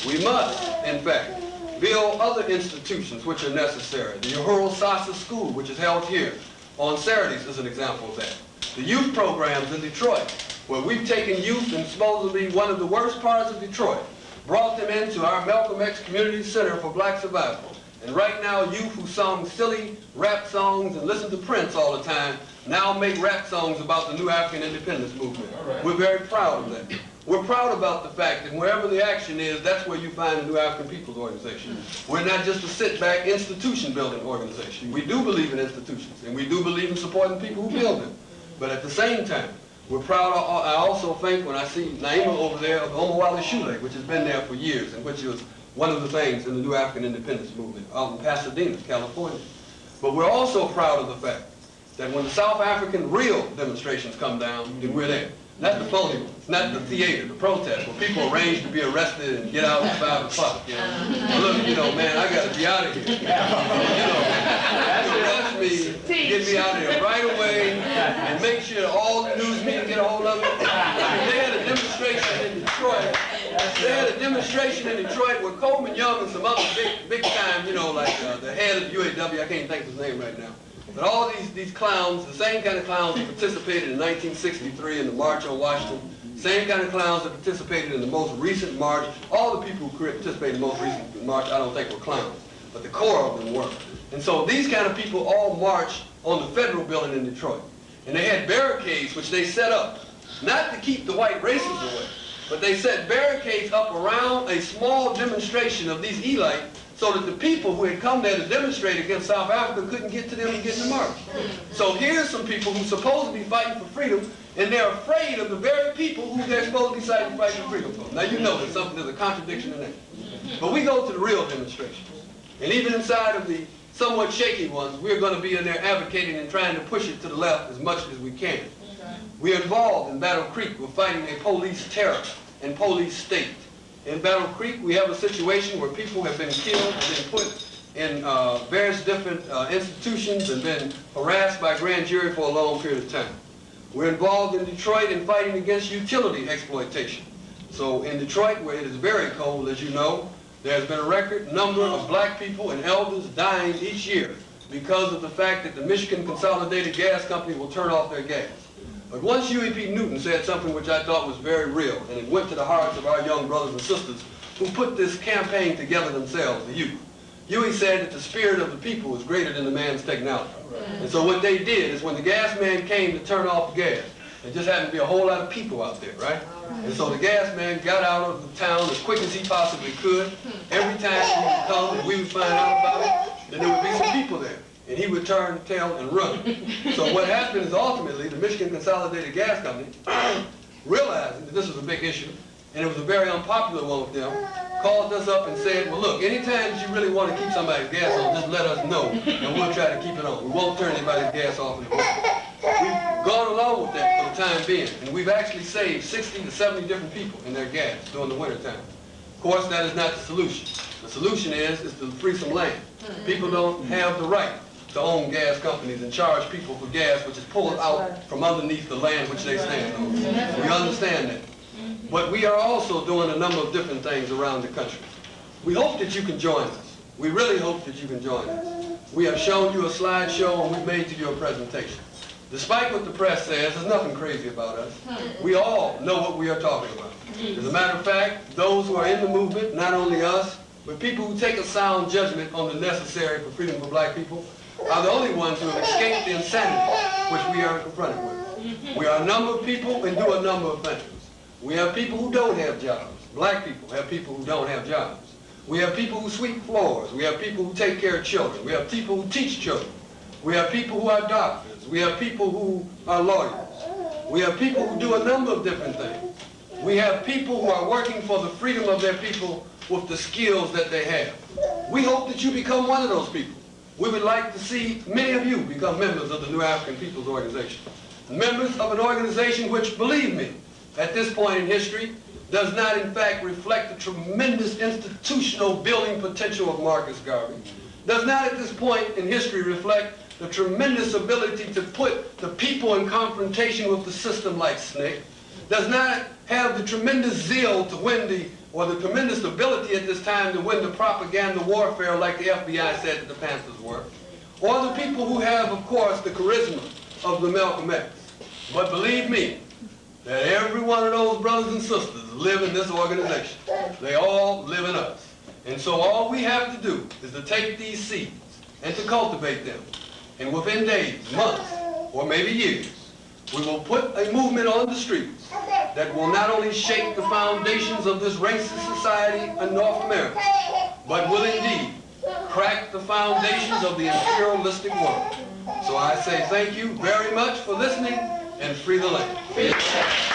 We must, in fact, build other institutions which are necessary. The Uhuru Sasa School, which is held here on Saturdays, is an example of that. The youth programs in Detroit, where we've taken youth in supposedly one of the worst parts of Detroit, brought them into our Malcolm X Community Center for Black Survival. And right now, youth who sung silly rap songs and listen to Prince all the time now make rap songs about the New African Independence Movement. Right. We're very proud of that. We're proud about the fact that wherever the action is, that's where you find the New African People's Organization. We're not just a sit-back institution-building organization. We do believe in institutions, and we do believe in supporting people who build them. But at the same time, we're proud. I also think when I see NAIM over there of Omawale Shule, which has been there for years, and which was one of the things in the New African Independence Movement out in Pasadena, California. But we're also proud of the fact that when the South African real demonstrations come down, then we're there. Not the phony ones, not the theater, the protest, where people arrange to be arrested and get out at 5 o'clock, you know. Look, you know, man, I gotta be out of here. You know, arrest me, get me out of here right away, and make sure all the news media get a hold of it. I mean, they had a demonstration in Detroit. They had a demonstration in Detroit where Coleman Young and some other big time, you know, like the head of UAW, I can't think of his name right now. But all these clowns, the same kind of clowns that participated in 1963 in the March on Washington, same kind of clowns that participated in the most recent march, all the people who participated in the most recent march, I don't think were clowns, but the core of them were. And so these kind of people all marched on the federal building in Detroit. And they had barricades which they set up, not to keep the white racists away, but they set barricades up around a small demonstration of these elites so that the people who had come there to demonstrate against South Africa couldn't get to them and get in the march. So here's some people who are supposed to be fighting for freedom, and they're afraid of the very people who they're supposed to be fighting for freedom for. Now you know there's a contradiction in that. But we go to the real demonstrations. And even inside of the somewhat shaky ones, we're going to be in there advocating and trying to push it to the left as much as we can. We're involved in Battle Creek. We're fighting a police terror and police state. In Battle Creek, we have a situation where people have been killed and been put in various different institutions and been harassed by grand jury for a long period of time. We're involved in Detroit in fighting against utility exploitation. So in Detroit, where it is very cold, as you know, there's been a record number of black people and elders dying each year because of the fact that the Michigan Consolidated Gas Company will turn off their gas. But once UEP Newton said something which I thought was very real, and it went to the hearts of our young brothers and sisters who put this campaign together themselves, the youth. Huey said that the spirit of the people is greater than the man's technology. And so what they did is when the gas man came to turn off the gas, there just happened to be a whole lot of people out there, right? And so the gas man got out of the town as quick as he possibly could. Every time he would come and we would find out about it, then there would be some people there. And he would turn tail and run. So what happened is ultimately the Michigan Consolidated Gas Company, realizing that this was a big issue, and it was a very unpopular one with them, called us up and said, well look, anytime you really want to keep somebody's gas on, just let us know, and we'll try to keep it on. We won't turn anybody's gas off in the winter. We've gone along with that for the time being, and we've actually saved 60 to 70 different people in their gas during the winter time. Of course, that is not the solution. The solution is to free some land. People don't have the right to own gas companies and charge people for gas which is pulled out from underneath the land which they stand on. We understand that. But we are also doing a number of different things around the country. We hope that you can join us. We really hope that you can join us. We have shown you a slideshow and we've made to you a presentation. Despite what the press says, there's nothing crazy about us. We all know what we are talking about. As a matter of fact, those who are in the movement, not only us, but people who take a sound judgment on the necessary for freedom for black people, are the only ones who have escaped the insanity which we are confronted with. We are a number of people and do a number of things. We have people who don't have jobs. Black people have people who don't have jobs. We have people who sweep floors. We have people who take care of children. We have people who teach children. We have people who are doctors. We have people who are lawyers. We have people who do a number of different things. We have people who are working for the freedom of their people with the skills that they have. We hope that you become one of those people. We would like to see many of you become members of the New African People's Organization. Members of an organization which, believe me, at this point in history, does not in fact reflect the tremendous institutional building potential of Marcus Garvey, does not at this point in history reflect the tremendous ability to put the people in confrontation with the system like SNCC, does not have the tremendous zeal to win or the tremendous ability at this time to win the propaganda warfare like the FBI said that the Panthers were, or the people who have, of course, the charisma of the Malcolm X. But believe me, that every one of those brothers and sisters live in this organization. They all live in us. And so all we have to do is to take these seeds and to cultivate them. And within days, months, or maybe years, we will put a movement on the streets that will not only shake the foundations of this racist society in North America, but will indeed crack the foundations of the imperialistic world. So I say thank you very much for listening, and free the land. Free the land.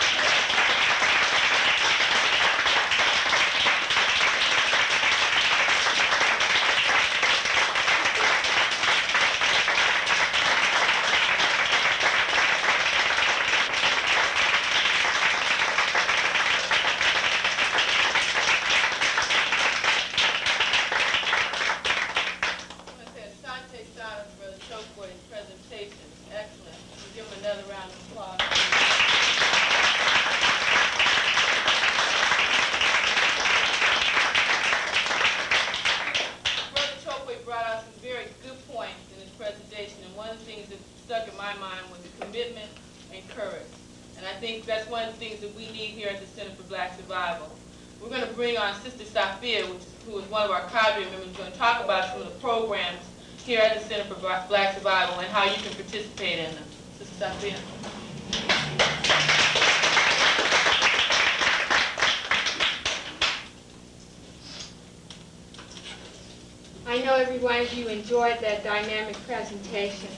Brother Chokwe's presentation. Excellent. We'll give him another round of applause. Brother Chokwe brought out some very good points in his presentation, and one of the things that stuck in my mind was the commitment and courage. And I think that's one of the things that we need here at the Center for Black Survival. We're going to bring on Sister Sophia, who is one of our cadre members, who's going to talk about some of the programs here at the Center for Black Survival and how you can participate in them. Sister Sophia. I know every one of you enjoyed that dynamic presentation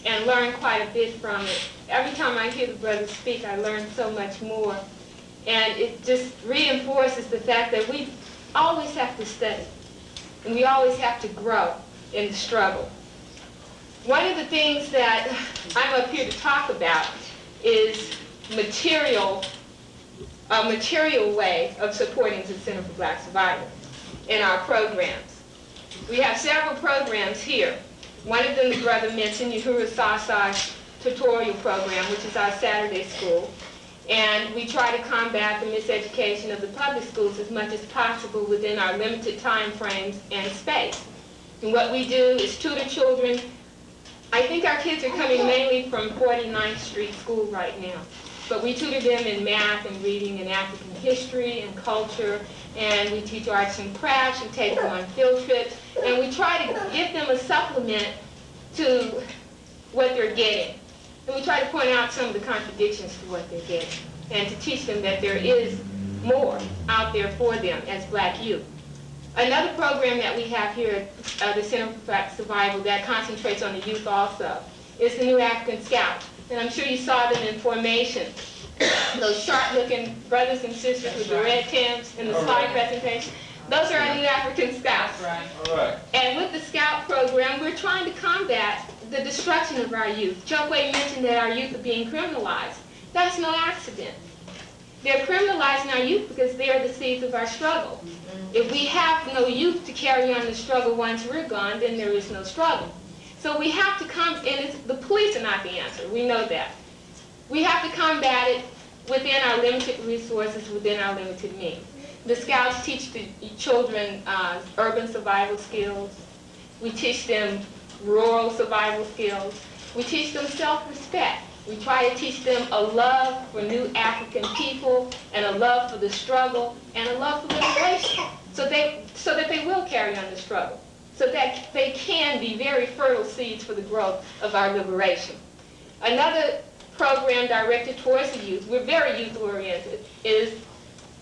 and learned quite a bit from it. Every time I hear the brothers speak, I learn so much more. And it just reinforces the fact that we always have to study and we always have to grow in the struggle. One of the things that I'm up here to talk about is a material way of supporting the Center for Black Survival in our programs. We have several programs here. One of them the brother mentioned, Uhuru Sasa's tutorial program, which is our Saturday school. And we try to combat the miseducation of the public schools as much as possible within our limited time frames and space. And what we do is tutor children. I think our kids are coming mainly from 49th Street School right now. but we tutor them in math and reading and African history and culture, and we teach arts and crafts, we take them on field trips, and we try to give them a supplement to what they're getting. And we try to point out some of the contradictions to what they're getting, and to teach them that there is more out there for them as black youth. Another program that we have here at the Center for Black Survival that concentrates on the youth also is the New African Scouts. And I'm sure you saw them in formation. Those sharp-looking brothers and sisters with the red Timbs in the slide presentation. Those are our New African Scouts. Right. All right. And with the Scout program, we're trying to combat the destruction of our youth. Chokwe mentioned that our youth are being criminalized. That's no accident. They're criminalizing our youth because they are the seeds of our struggle. If we have no youth to carry on the struggle once we're gone, then there is no struggle. So we have to the police are not the answer, we know that. We have to combat it within our limited resources, within our limited means. The Scouts teach the children urban survival skills. We teach them rural survival skills. We teach them self-respect. We try to teach them a love for new African people and a love for the struggle and a love for liberation so that they will carry on the struggle, so that they can be very fertile seeds for the growth of our liberation. Another program directed towards the youth, we're very youth-oriented, is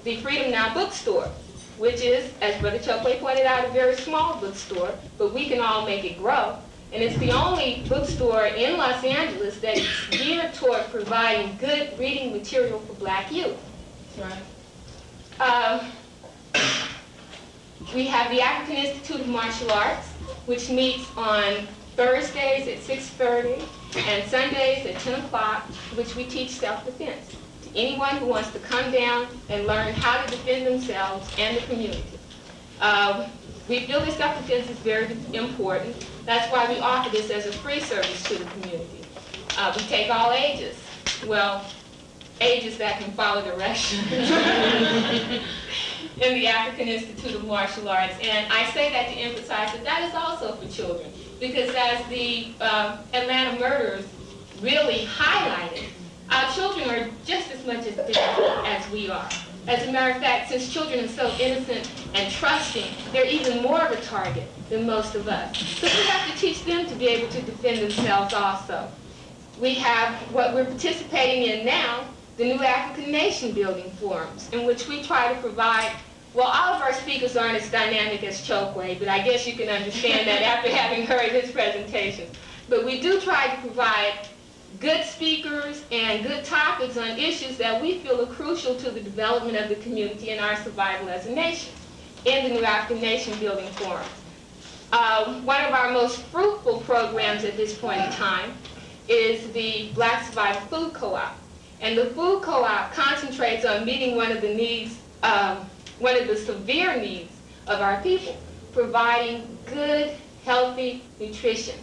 the Freedom Now bookstore, which is, as Brother Chokwe pointed out, a very small bookstore, but we can all make it grow. And it's the only bookstore in Los Angeles that is geared toward providing good reading material for black youth. Right. We have the African Institute of Martial Arts, which meets on Thursdays at 6:30 and Sundays at 10 o'clock, which we teach self-defense to anyone who wants to come down and learn how to defend themselves and the community. We feel that self-defense is very important. That's why we offer this as a free service to the community. We take all ages. Well, ages that can follow directions in the African Institute of Martial Arts. And I say that to emphasize that that is also for children, because as the Atlanta murders really highlighted, our children are just as much as we are. As a matter of fact, since children are so innocent and trusting, they're even more of a target than most of us. So we have to teach them to be able to defend themselves also. We have what we're participating in now, the New African Nation Building Forums, in which we try to provide, well, all of our speakers aren't as dynamic as Chokwe, but I guess you can understand that after having heard his presentation. But we do try to provide good speakers and good topics on issues that we feel are crucial to the development of the community and our survival as a nation in the New African Nation Building Forum. One of our most fruitful programs at this point in time is the Black Survival Food Co-op. And the food co-op concentrates on meeting one of the needs, one of the severe needs of our people, providing good, healthy nutrition.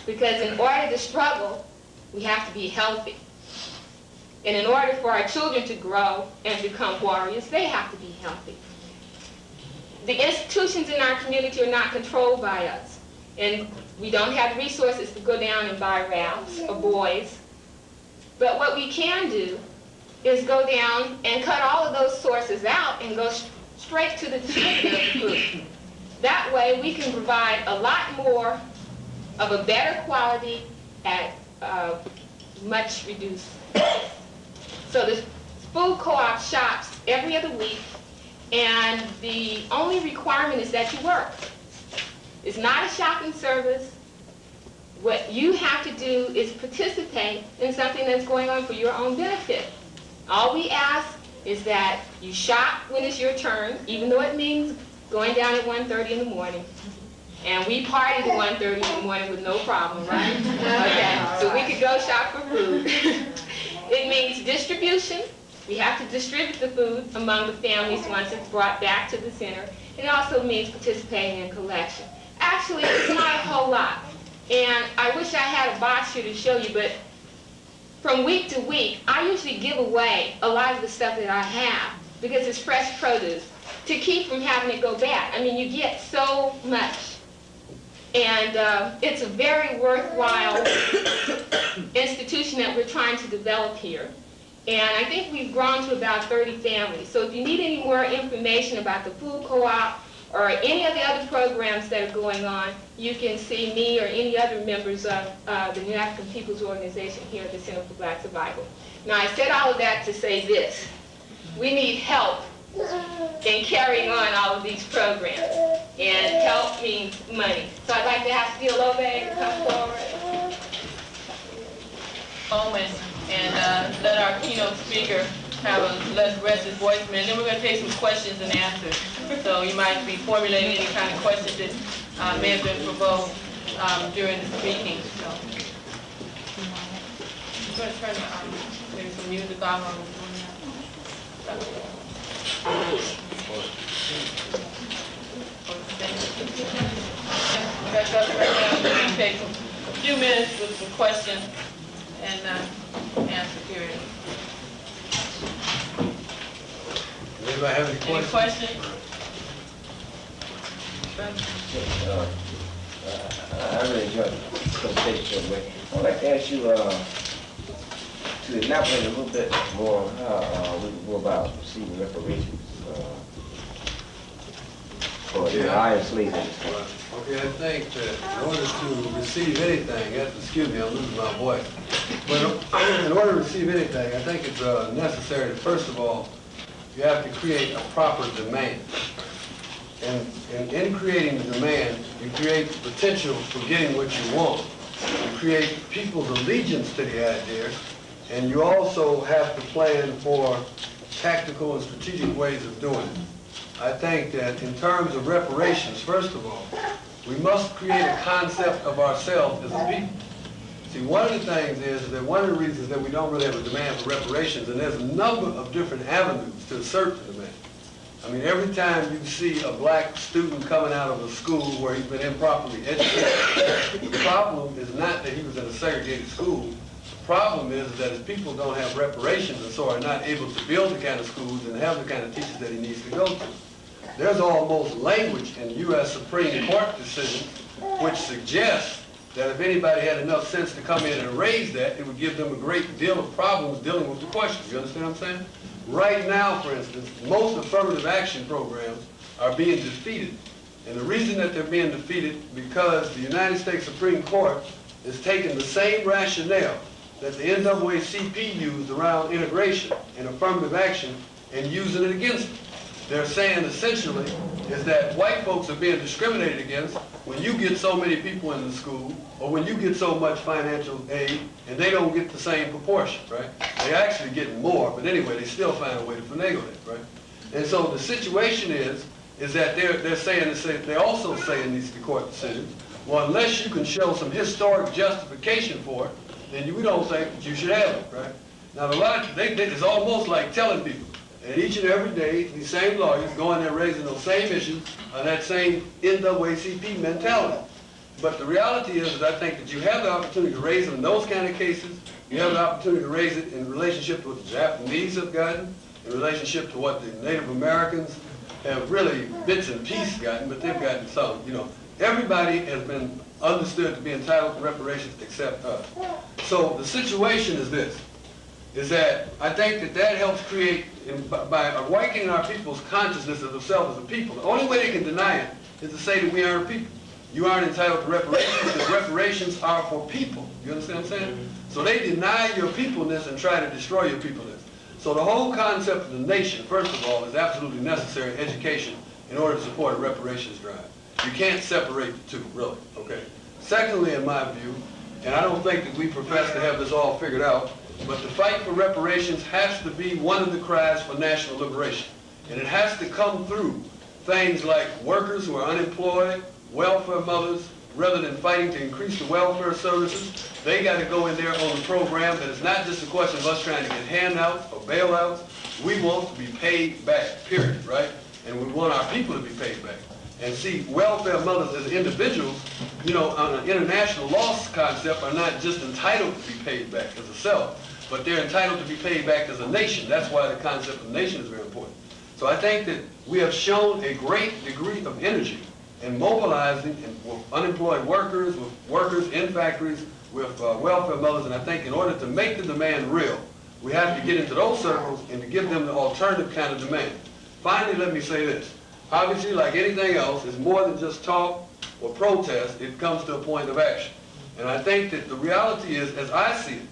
Because in order to struggle, we have to be healthy. And in order for our children to grow and become warriors, they have to be healthy. The institutions in our community are not controlled by us. And we don't have resources to go down and buy wraps or boys. But what we can do is go down and cut all of those sources out and go straight to the distributor of the food. That way we can provide a lot more of a better quality at much reduced price. So the food co-op shops every other week, and the only requirement is that you work. It's not a shopping service. What you have to do is participate in something that's going on for your own benefit. All we ask is that you shop when it's your turn, even though it means going down at 1:30 in the morning. And we party at 1:30 in the morning with no problem, right? Okay, so we could go shop for food. It means distribution. We have to distribute the food among the families once it's brought back to the center. It also means participating in collection. Actually, it's not a whole lot. And I wish I had a box here to show you, but from week to week, I usually give away a lot of the stuff that I have because it's fresh produce to keep from having it go bad. I mean, you get so much. And it's a very worthwhile institution that we're trying to develop here. And I think we've grown to about 30 families. So if you need any more information about the food co-op or any of the other programs that are going on, you can see me or any other members of the New African People's Organization here at the Center for Black Survival. Now, I said all of that to say this. We need help in carrying on all of these programs. And help means money. So I'd like to ask Phil Ove to come forward. And let our keynote speaker let's rest his voice a minute. Then we're going to take some questions and answers. So you might be formulating any kind of questions that may have been provoked during the speaking. So I'm going to turn maybe some music on while we're doing that. Back up right now. We're going to take a few minutes with some questions and answer period. Anybody have any questions? Any questions? I really enjoyed the presentation, but I'd like to ask you to elaborate a little bit more more about receiving reparations for the iron slaves. Okay, I think that in order to receive anything, excuse me, I'm losing my voice. But in order to receive anything, I think it's necessary to, first of all, you have to create a proper demand. And in creating the demand, you create the potential for getting what you want. You create people's allegiance to the idea, and you also have to plan for tactical and strategic ways of doing it. I think that in terms of reparations, first of all, we must create a concept of ourselves as a people. See, one of the things is that one of the reasons that we don't really have a demand for reparations, and there's a number of different avenues to assert the demand. I mean, every time you see a black student coming out of a school where he's been improperly educated, the problem is not that he was in a segregated school. The problem is that his people don't have reparations and so are not able to build the kind of schools and have the kind of teachers that he needs to go to. There's almost language in U.S. Supreme Court decisions which suggests that if anybody had enough sense to come in and raise that, it would give them a great deal of problems dealing with the question. You understand what I'm saying? Right now, for instance, most affirmative action programs are being defeated. And the reason that they're being defeated because the United States Supreme Court is taking the same rationale that the NAACP used around integration and affirmative action and using it against them. They're saying essentially is that white folks are being discriminated against when you get so many people in the school or when you get so much financial aid and they don't get the same proportion, right? They actually get more, but anyway, they still find a way to finagle it, right? And so the situation is that they're also saying these court decisions, well, unless you can show some historic justification for it, then we don't think that you should have it, right? Now, it's almost like telling people, and each and every day, these same lawyers go in there raising those same issues on that same NAACP mentality. But the reality is I think that you have the opportunity to raise them in those kind of cases. You have the opportunity to raise it in relationship to what the Japanese have gotten, in relationship to what the Native Americans have really bits and pieces gotten, but they've gotten some. You know, everybody has been understood to be entitled to reparations except us. So the situation is this. Is that I think that helps create, by awakening our people's consciousness of themselves as a people. The only way they can deny it is to say that we aren't people. You aren't entitled to reparations because reparations are for people. You understand what I'm saying? So they deny your peopleness and try to destroy your peopleness. So the whole concept of the nation, first of all, is absolutely necessary in education in order to support a reparations drive. You can't separate the two, really, okay? Secondly, in my view, and I don't think that we profess to have this all figured out, but the fight for reparations has to be one of the cries for national liberation. And it has to come through things like workers who are unemployed, welfare mothers, rather than fighting to increase the welfare services, they got to go in there on a program that is not just a question of us trying to get handouts or bailouts. We want to be paid back, period, right? And we want our people to be paid back. And see, welfare mothers as individuals, you know, on an international law concept, are not just entitled to be paid back as a self, but they're entitled to be paid back as a nation. That's why the concept of nation is very important. So I think that we have shown a great degree of energy in mobilizing with unemployed workers, with workers in factories, with welfare mothers, and I think in order to make the demand real, We have to get into those circles and to give them the alternative kind of demand. Finally, let me say this. Obviously, like anything else, it's more than just talk or protest. It comes to a point of action. And I think that the reality is, as I see it,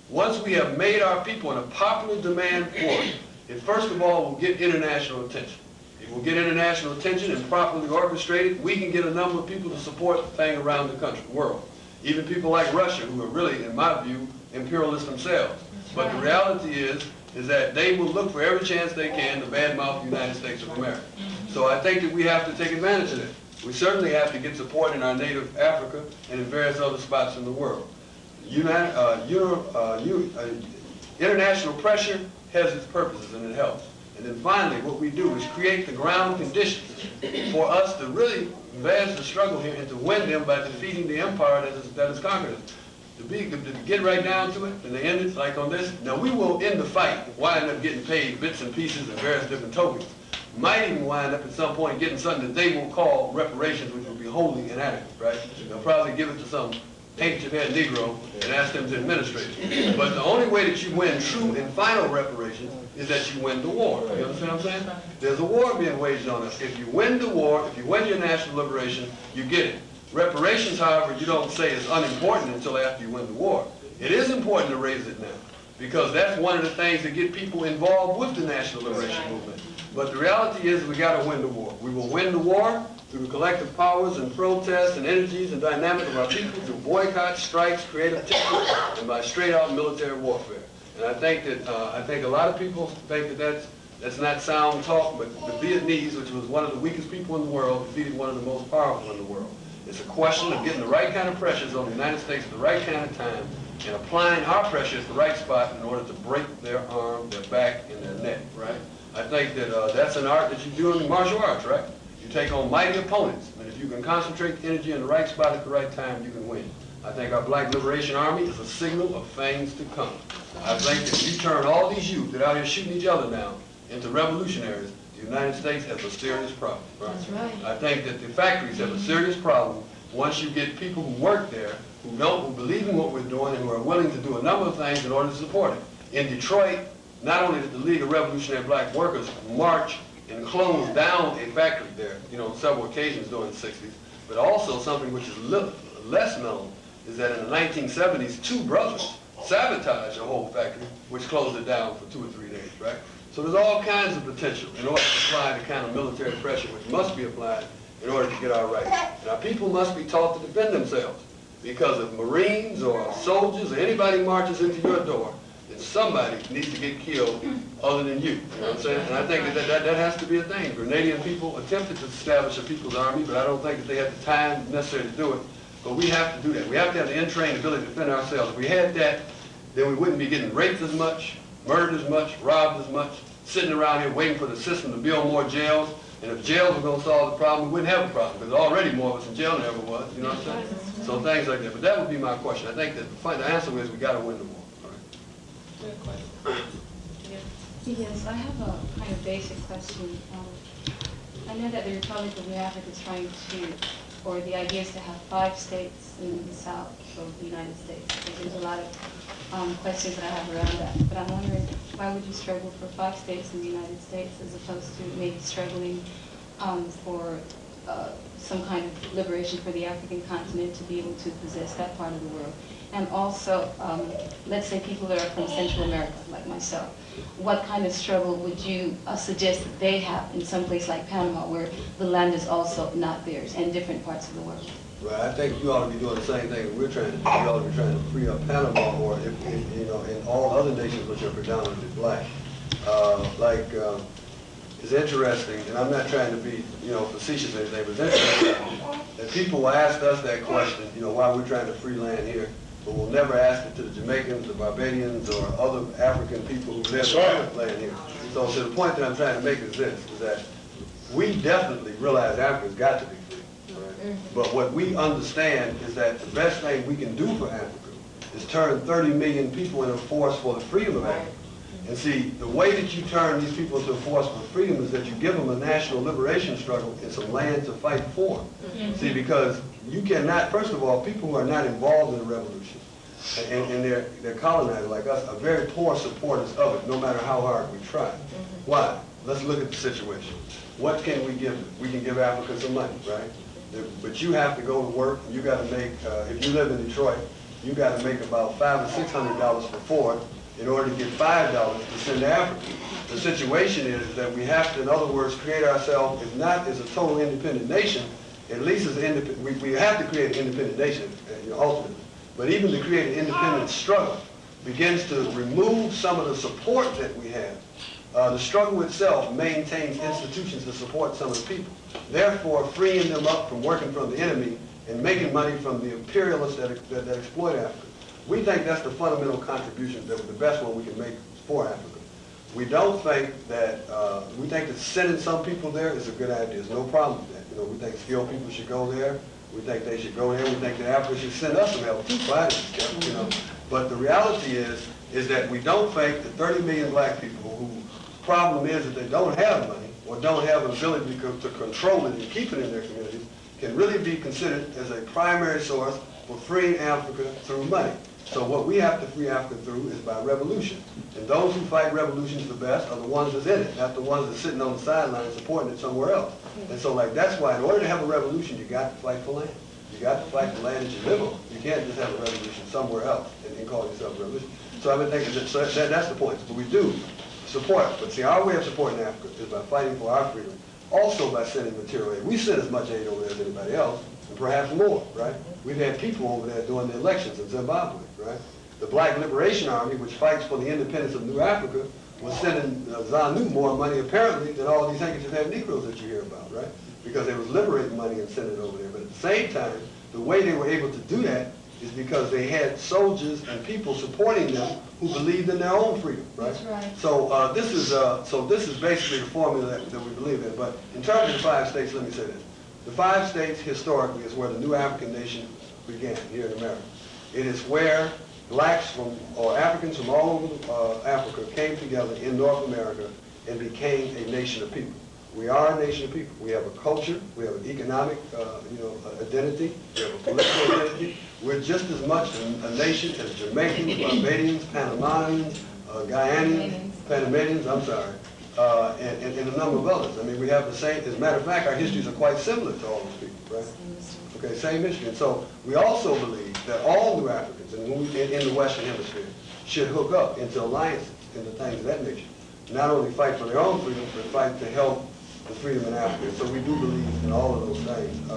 once we have made our people in a popular demand for it, it first of all will get international attention. It will get international attention and properly orchestrated. We can get a number of people to support the thing around the country, world. Even people like Russia, who are really, in my view, imperialists themselves. But the reality is that they will look for every chance they can to badmouth the United States of America. So I think that we have to take advantage of that. We certainly have to get support in our native Africa and in various other spots in the world. International pressure has its purposes and it helps. And then finally, what we do is create the ground conditions for us to really advance the struggle here and to win them by defeating the empire that has conquered us. To get right down to it, and to end it like on this, now we will end the fight, wind up getting paid bits and pieces and various different tokens. Might even wind up at some point getting something that they will call reparations, which will be wholly inadequate, right? They'll probably give it to some handkerchief-head Negro and ask them to administrate it. But the only way that you win true and final reparations is that you win the war. You understand what I'm saying? There's a war being waged on us. If you win the war, if you win your national liberation, you get it. Reparations, however, you don't say is unimportant until after you win the war. It is important to raise it now, because that's one of the things that get people involved with the national liberation movement. But the reality is we got to win the war. We will win the war through the collective powers and protests and energies and dynamic of our people, through boycotts, strikes, creative temper, and by straight-out military warfare. And I think a lot of people think that that's not sound talk, but the Vietnamese, which was one of the weakest people in the world, defeated one of the most powerful in the world. It's a question of getting the right kind of pressures on the United States at the right kind of time and applying our pressure at the right spot in order to break their arm, their back, and their neck, right? I think that that's an art that you do in martial arts, right? You take on mighty opponents, and if you can concentrate the energy in the right spot at the right time, you can win. I think our Black Liberation Army is a signal of things to come. I think if you turn all these youth that are out here shooting each other now into revolutionaries, the United States has a serious problem. Right? That's right. I think that the factories have a serious problem once you get people who work there, who believe in what we're doing and who are willing to do a number of things in order to support it. In Detroit, not only did the League of Revolutionary Black Workers march and close down a factory there, on several occasions during the 60s, but also something which is less known is that in the 1970s, two brothers sabotaged a whole factory, which closed it down for 2 or 3 days, right? So there's all kinds of potential in order to apply the kind of military pressure which must be applied in order to get our rights. And our people must be taught to defend themselves, because if Marines or soldiers or anybody marches into your door, then somebody needs to get killed other than you. You know what I'm saying? And I think that has to be a thing. Grenadian people attempted to establish a people's army, but I don't think that they had the time necessary to do it. But we have to do that. We have to have the entrained ability to defend ourselves. If we had that, then we wouldn't be getting raped as much, murdered as much, robbed as much, sitting around here waiting for the system to build more jails. And if jails were going to solve the problem, we wouldn't have a problem, because already more of us in jail than ever was. You know what I'm saying? So things like that. But that would be my question. I think that the answer is we got to win the war. All right. Good question. Yes, I have a kind of basic question. I know that the Republic of New Africa is trying to, or the idea is to have 5 states in the south of the United States. So there's a lot of questions that I have around that. But I'm wondering, why would you struggle for 5 states in the United States as opposed to maybe struggling for some kind of liberation for the African continent to be able to possess that part of the world? And also, let's say people that are from Central America, like myself, what kind of struggle would you suggest that they have in some place like Panama, where the land is also not theirs, and different parts of the world? Right, I think you ought to be doing the same thing that we're trying to do. You ought to be trying to free up Panama, or in all other nations which are predominantly black. It's interesting, and I'm not trying to be, facetious or anything, but it's interesting that people will ask us that question, why we're trying to free land here, but we'll never ask it to the Jamaicans, the Barbadians, or other African people who live on land here. So the point that I'm trying to make is this, is that we definitely realize Africa's got to be free. Right? But what we understand is that the best thing we can do for Africa is turn 30 million people into a force for the freedom of Africa. And see, the way that you turn these people into a force for freedom is that you give them a national liberation struggle and some land to fight for. See, because you cannot, first of all, people who are not involved in the revolution, and they're colonizers like us, are very poor supporters of it, no matter how hard we try. Why? Let's look at the situation. What can we give them? We can give Africa some money, right? But you have to go to work. You got to make, if you live in Detroit, you got to make about $500 or $600 for Ford in order to get $5 to send to Africa. The situation is that we have to, in other words, create ourselves, if not as a total independent nation, at least as an independent, we have to create an independent nation, ultimately. But even to create an independent struggle begins to remove some of the support that we have. The struggle itself maintains institutions to support some of the people. Therefore, freeing them up from working from the enemy and making money from the imperialists that exploit Africa. We think that's the fundamental contribution, that the best one we can make for Africa. We don't think that, we think that sending some people there is a good idea. There's no problem with that. You know, we think skilled people should go there. We think they should go there. We think that Africa should send us some help too, you know. But the reality is that we don't think that 30 million black people whose problem is that they don't have money or don't have an ability to control it and keep it in their communities can really be considered as a primary source for freeing Africa through money. So what we have to free Africa through is by revolution. And those who fight revolutions the best are the ones that's in it, not the ones that's sitting on the sidelines supporting it somewhere else. And so that's why in order to have a revolution, you got to fight for land. You got to fight the land that you live on. You can't just have a revolution somewhere else and call yourself a revolution. So I've been thinking that's the point. But we do support. But see, our way of supporting Africa is by fighting for our freedom, also by sending material aid. We send as much aid over there as anybody else, and perhaps more, right? We've had people over there doing the elections in Zimbabwe, right? The Black Liberation Army, which fights for the independence of New Africa, was sending ZANU more money, apparently, than all these handkerchief-head Negroes that you hear about, right? Because they was liberating money and sending it over there. But at the same time, the way they were able to do that is because they had soldiers and people supporting them who believed in their own freedom, right? That's right. So this is basically the formula that we believe in. But in terms of the 5 states, let me say this. The 5 states historically is where the new African nation began here in America. It is where blacks or Africans from all over Africa came together in North America and became a nation of people. We are a nation of people. We have a culture. We have an economic, identity. We have a political identity. We're just as much a nation as Jamaicans, Barbadians, Panamanians, Guyanans, Panamanians, I'm sorry, and a number of others. I mean, we have the same, as a matter of fact, our histories are quite similar to all those people, right? Okay, same history. And so we also believe that all new Africans in the Western Hemisphere should hook up into alliances, into things of that nature. Not only fight for their own freedom, but fight to help the freedom in Africa. So we do believe in all of those things.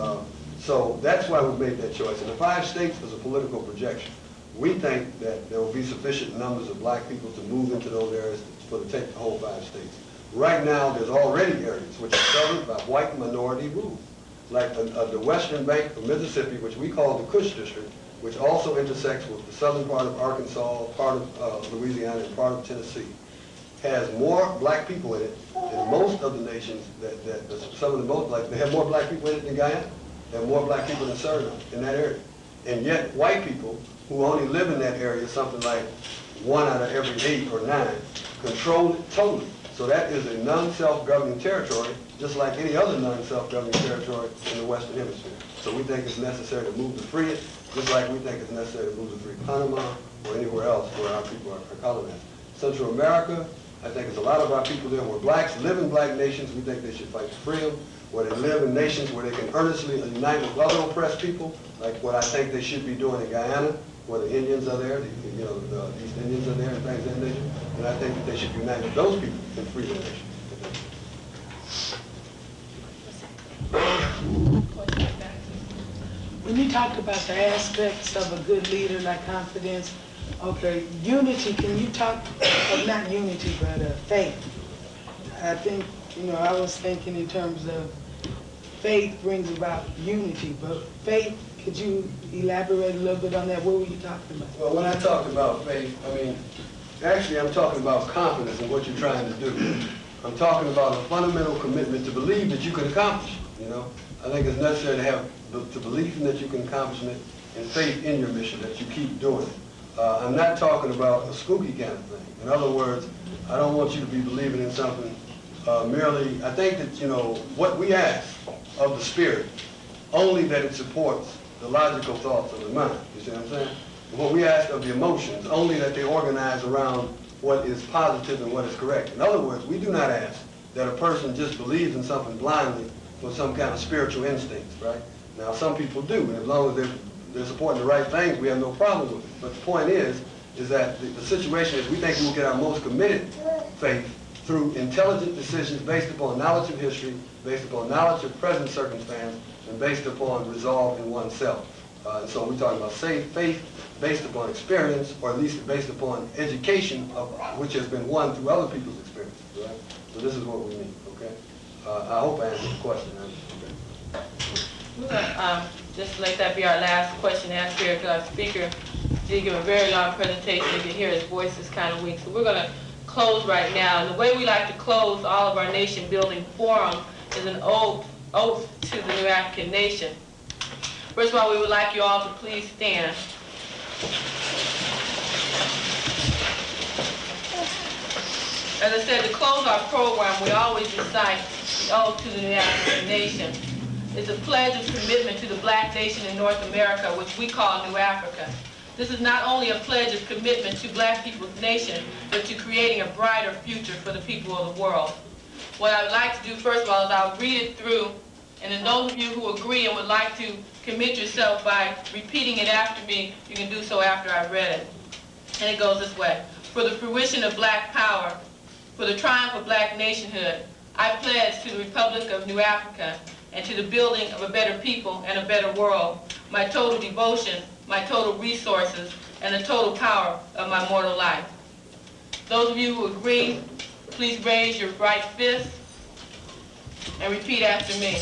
So that's why we made that choice. And the 5 states was a political projection. We think that there will be sufficient numbers of black people to move into those areas to take the whole 5 states. Right now, there's already areas which are governed by white minority rule, like the western bank of Mississippi, which we call the Kush District, which also intersects with the southern part of Arkansas, part of Louisiana, and part of Tennessee, has more black people in it than most of the nations some of the most, like they have more black people in it than Guyana. They have more black people than Suriname in that area. And yet white people who only live in that area, something like 1 out of every 8 or 9, control it totally. So that is a non-self-governing territory, just like any other non-self-governing territory in the Western Hemisphere. So we think it's necessary to move to free it, just like we think it's necessary to move to free Panama or anywhere else where our people are colonized. Central America, I think there's a lot of our people there where blacks live in black nations. We think they should fight to free them. Where they live in nations where they can earnestly unite with other oppressed people, like what I think they should be doing in Guyana, where the Indians are there, the East Indians are there and things of that nature. And I think that they should unite with those people and free the nation. When you talk about the aspects of a good leader, like confidence, okay, unity, can you talk, not unity, but faith? I think, I was thinking in terms of faith brings about unity, but faith, could you elaborate a little bit on that? What were you talking about? Well, when I talk about faith, I mean, actually I'm talking about confidence in what you're trying to do. I'm talking about a fundamental commitment to believe that you can accomplish it, I think it's necessary to have the belief in that you can accomplish it and faith in your mission, that you keep doing it. I'm not talking about a spooky kind of thing. In other words, I don't want you to be believing in something merely, I think that, what we ask of the Spirit, only that it supports the logical thoughts of the mind. You see what I'm saying? What we ask of the emotions, only that they organize around what is positive and what is correct. In other words, we do not ask that a person just believes in something blindly with some kind of spiritual instincts, right? Now, some people do, and as long as they're supporting the right things, we have no problem with it. But the point is that the situation is we think we will get our most committed faith through intelligent decisions based upon knowledge of history, based upon knowledge of present circumstance, and based upon resolve in oneself. So we're talking about faith based upon experience, or at least based upon education, which has been won through other people's experiences, right? So this is what we need, okay? I hope I answered the question. We're gonna just let that be our last question asked here, because our speaker did give a very long presentation. You can hear his voice is kind of weak. So we're gonna close right now. And the way we like to close all of our nation building forum is an oath to the new African nation. First of all, we would like you all to please stand. As I said, to close our program, we always recite the oath to the new African nation. It's a pledge of commitment to the black nation in North America, which we call New Africa. This is not only a pledge of commitment to black people's nation, but to creating a brighter future for the people of the world. What I would like to do, first of all, is I'll read it through, and then those of you who agree and would like to commit yourself by repeating it after me, you can do so after I've read it. And it goes this way. For the fruition of black power, for the triumph of black nationhood, I pledge to the Republic of New Africa and to the building of a better people and a better world, my total devotion, my total resources, and the total power of my mortal life. Those of you who agree, please raise your right fist and repeat after me.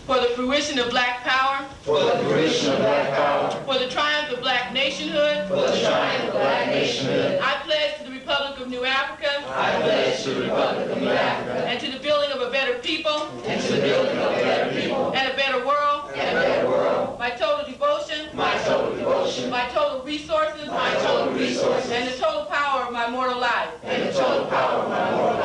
For the fruition of black power, For the fruition of black power, for the triumph of black nationhood, for the triumph of black nationhood, I pledge to the Republic of New Africa I pledge to the Republic of New Africa and to the building of a better people and to the building of a better people and a better world, and a better world, my total devotion, my total devotion, my total resources, my total resources, and the total power of my mortal life. and the total power of my mortal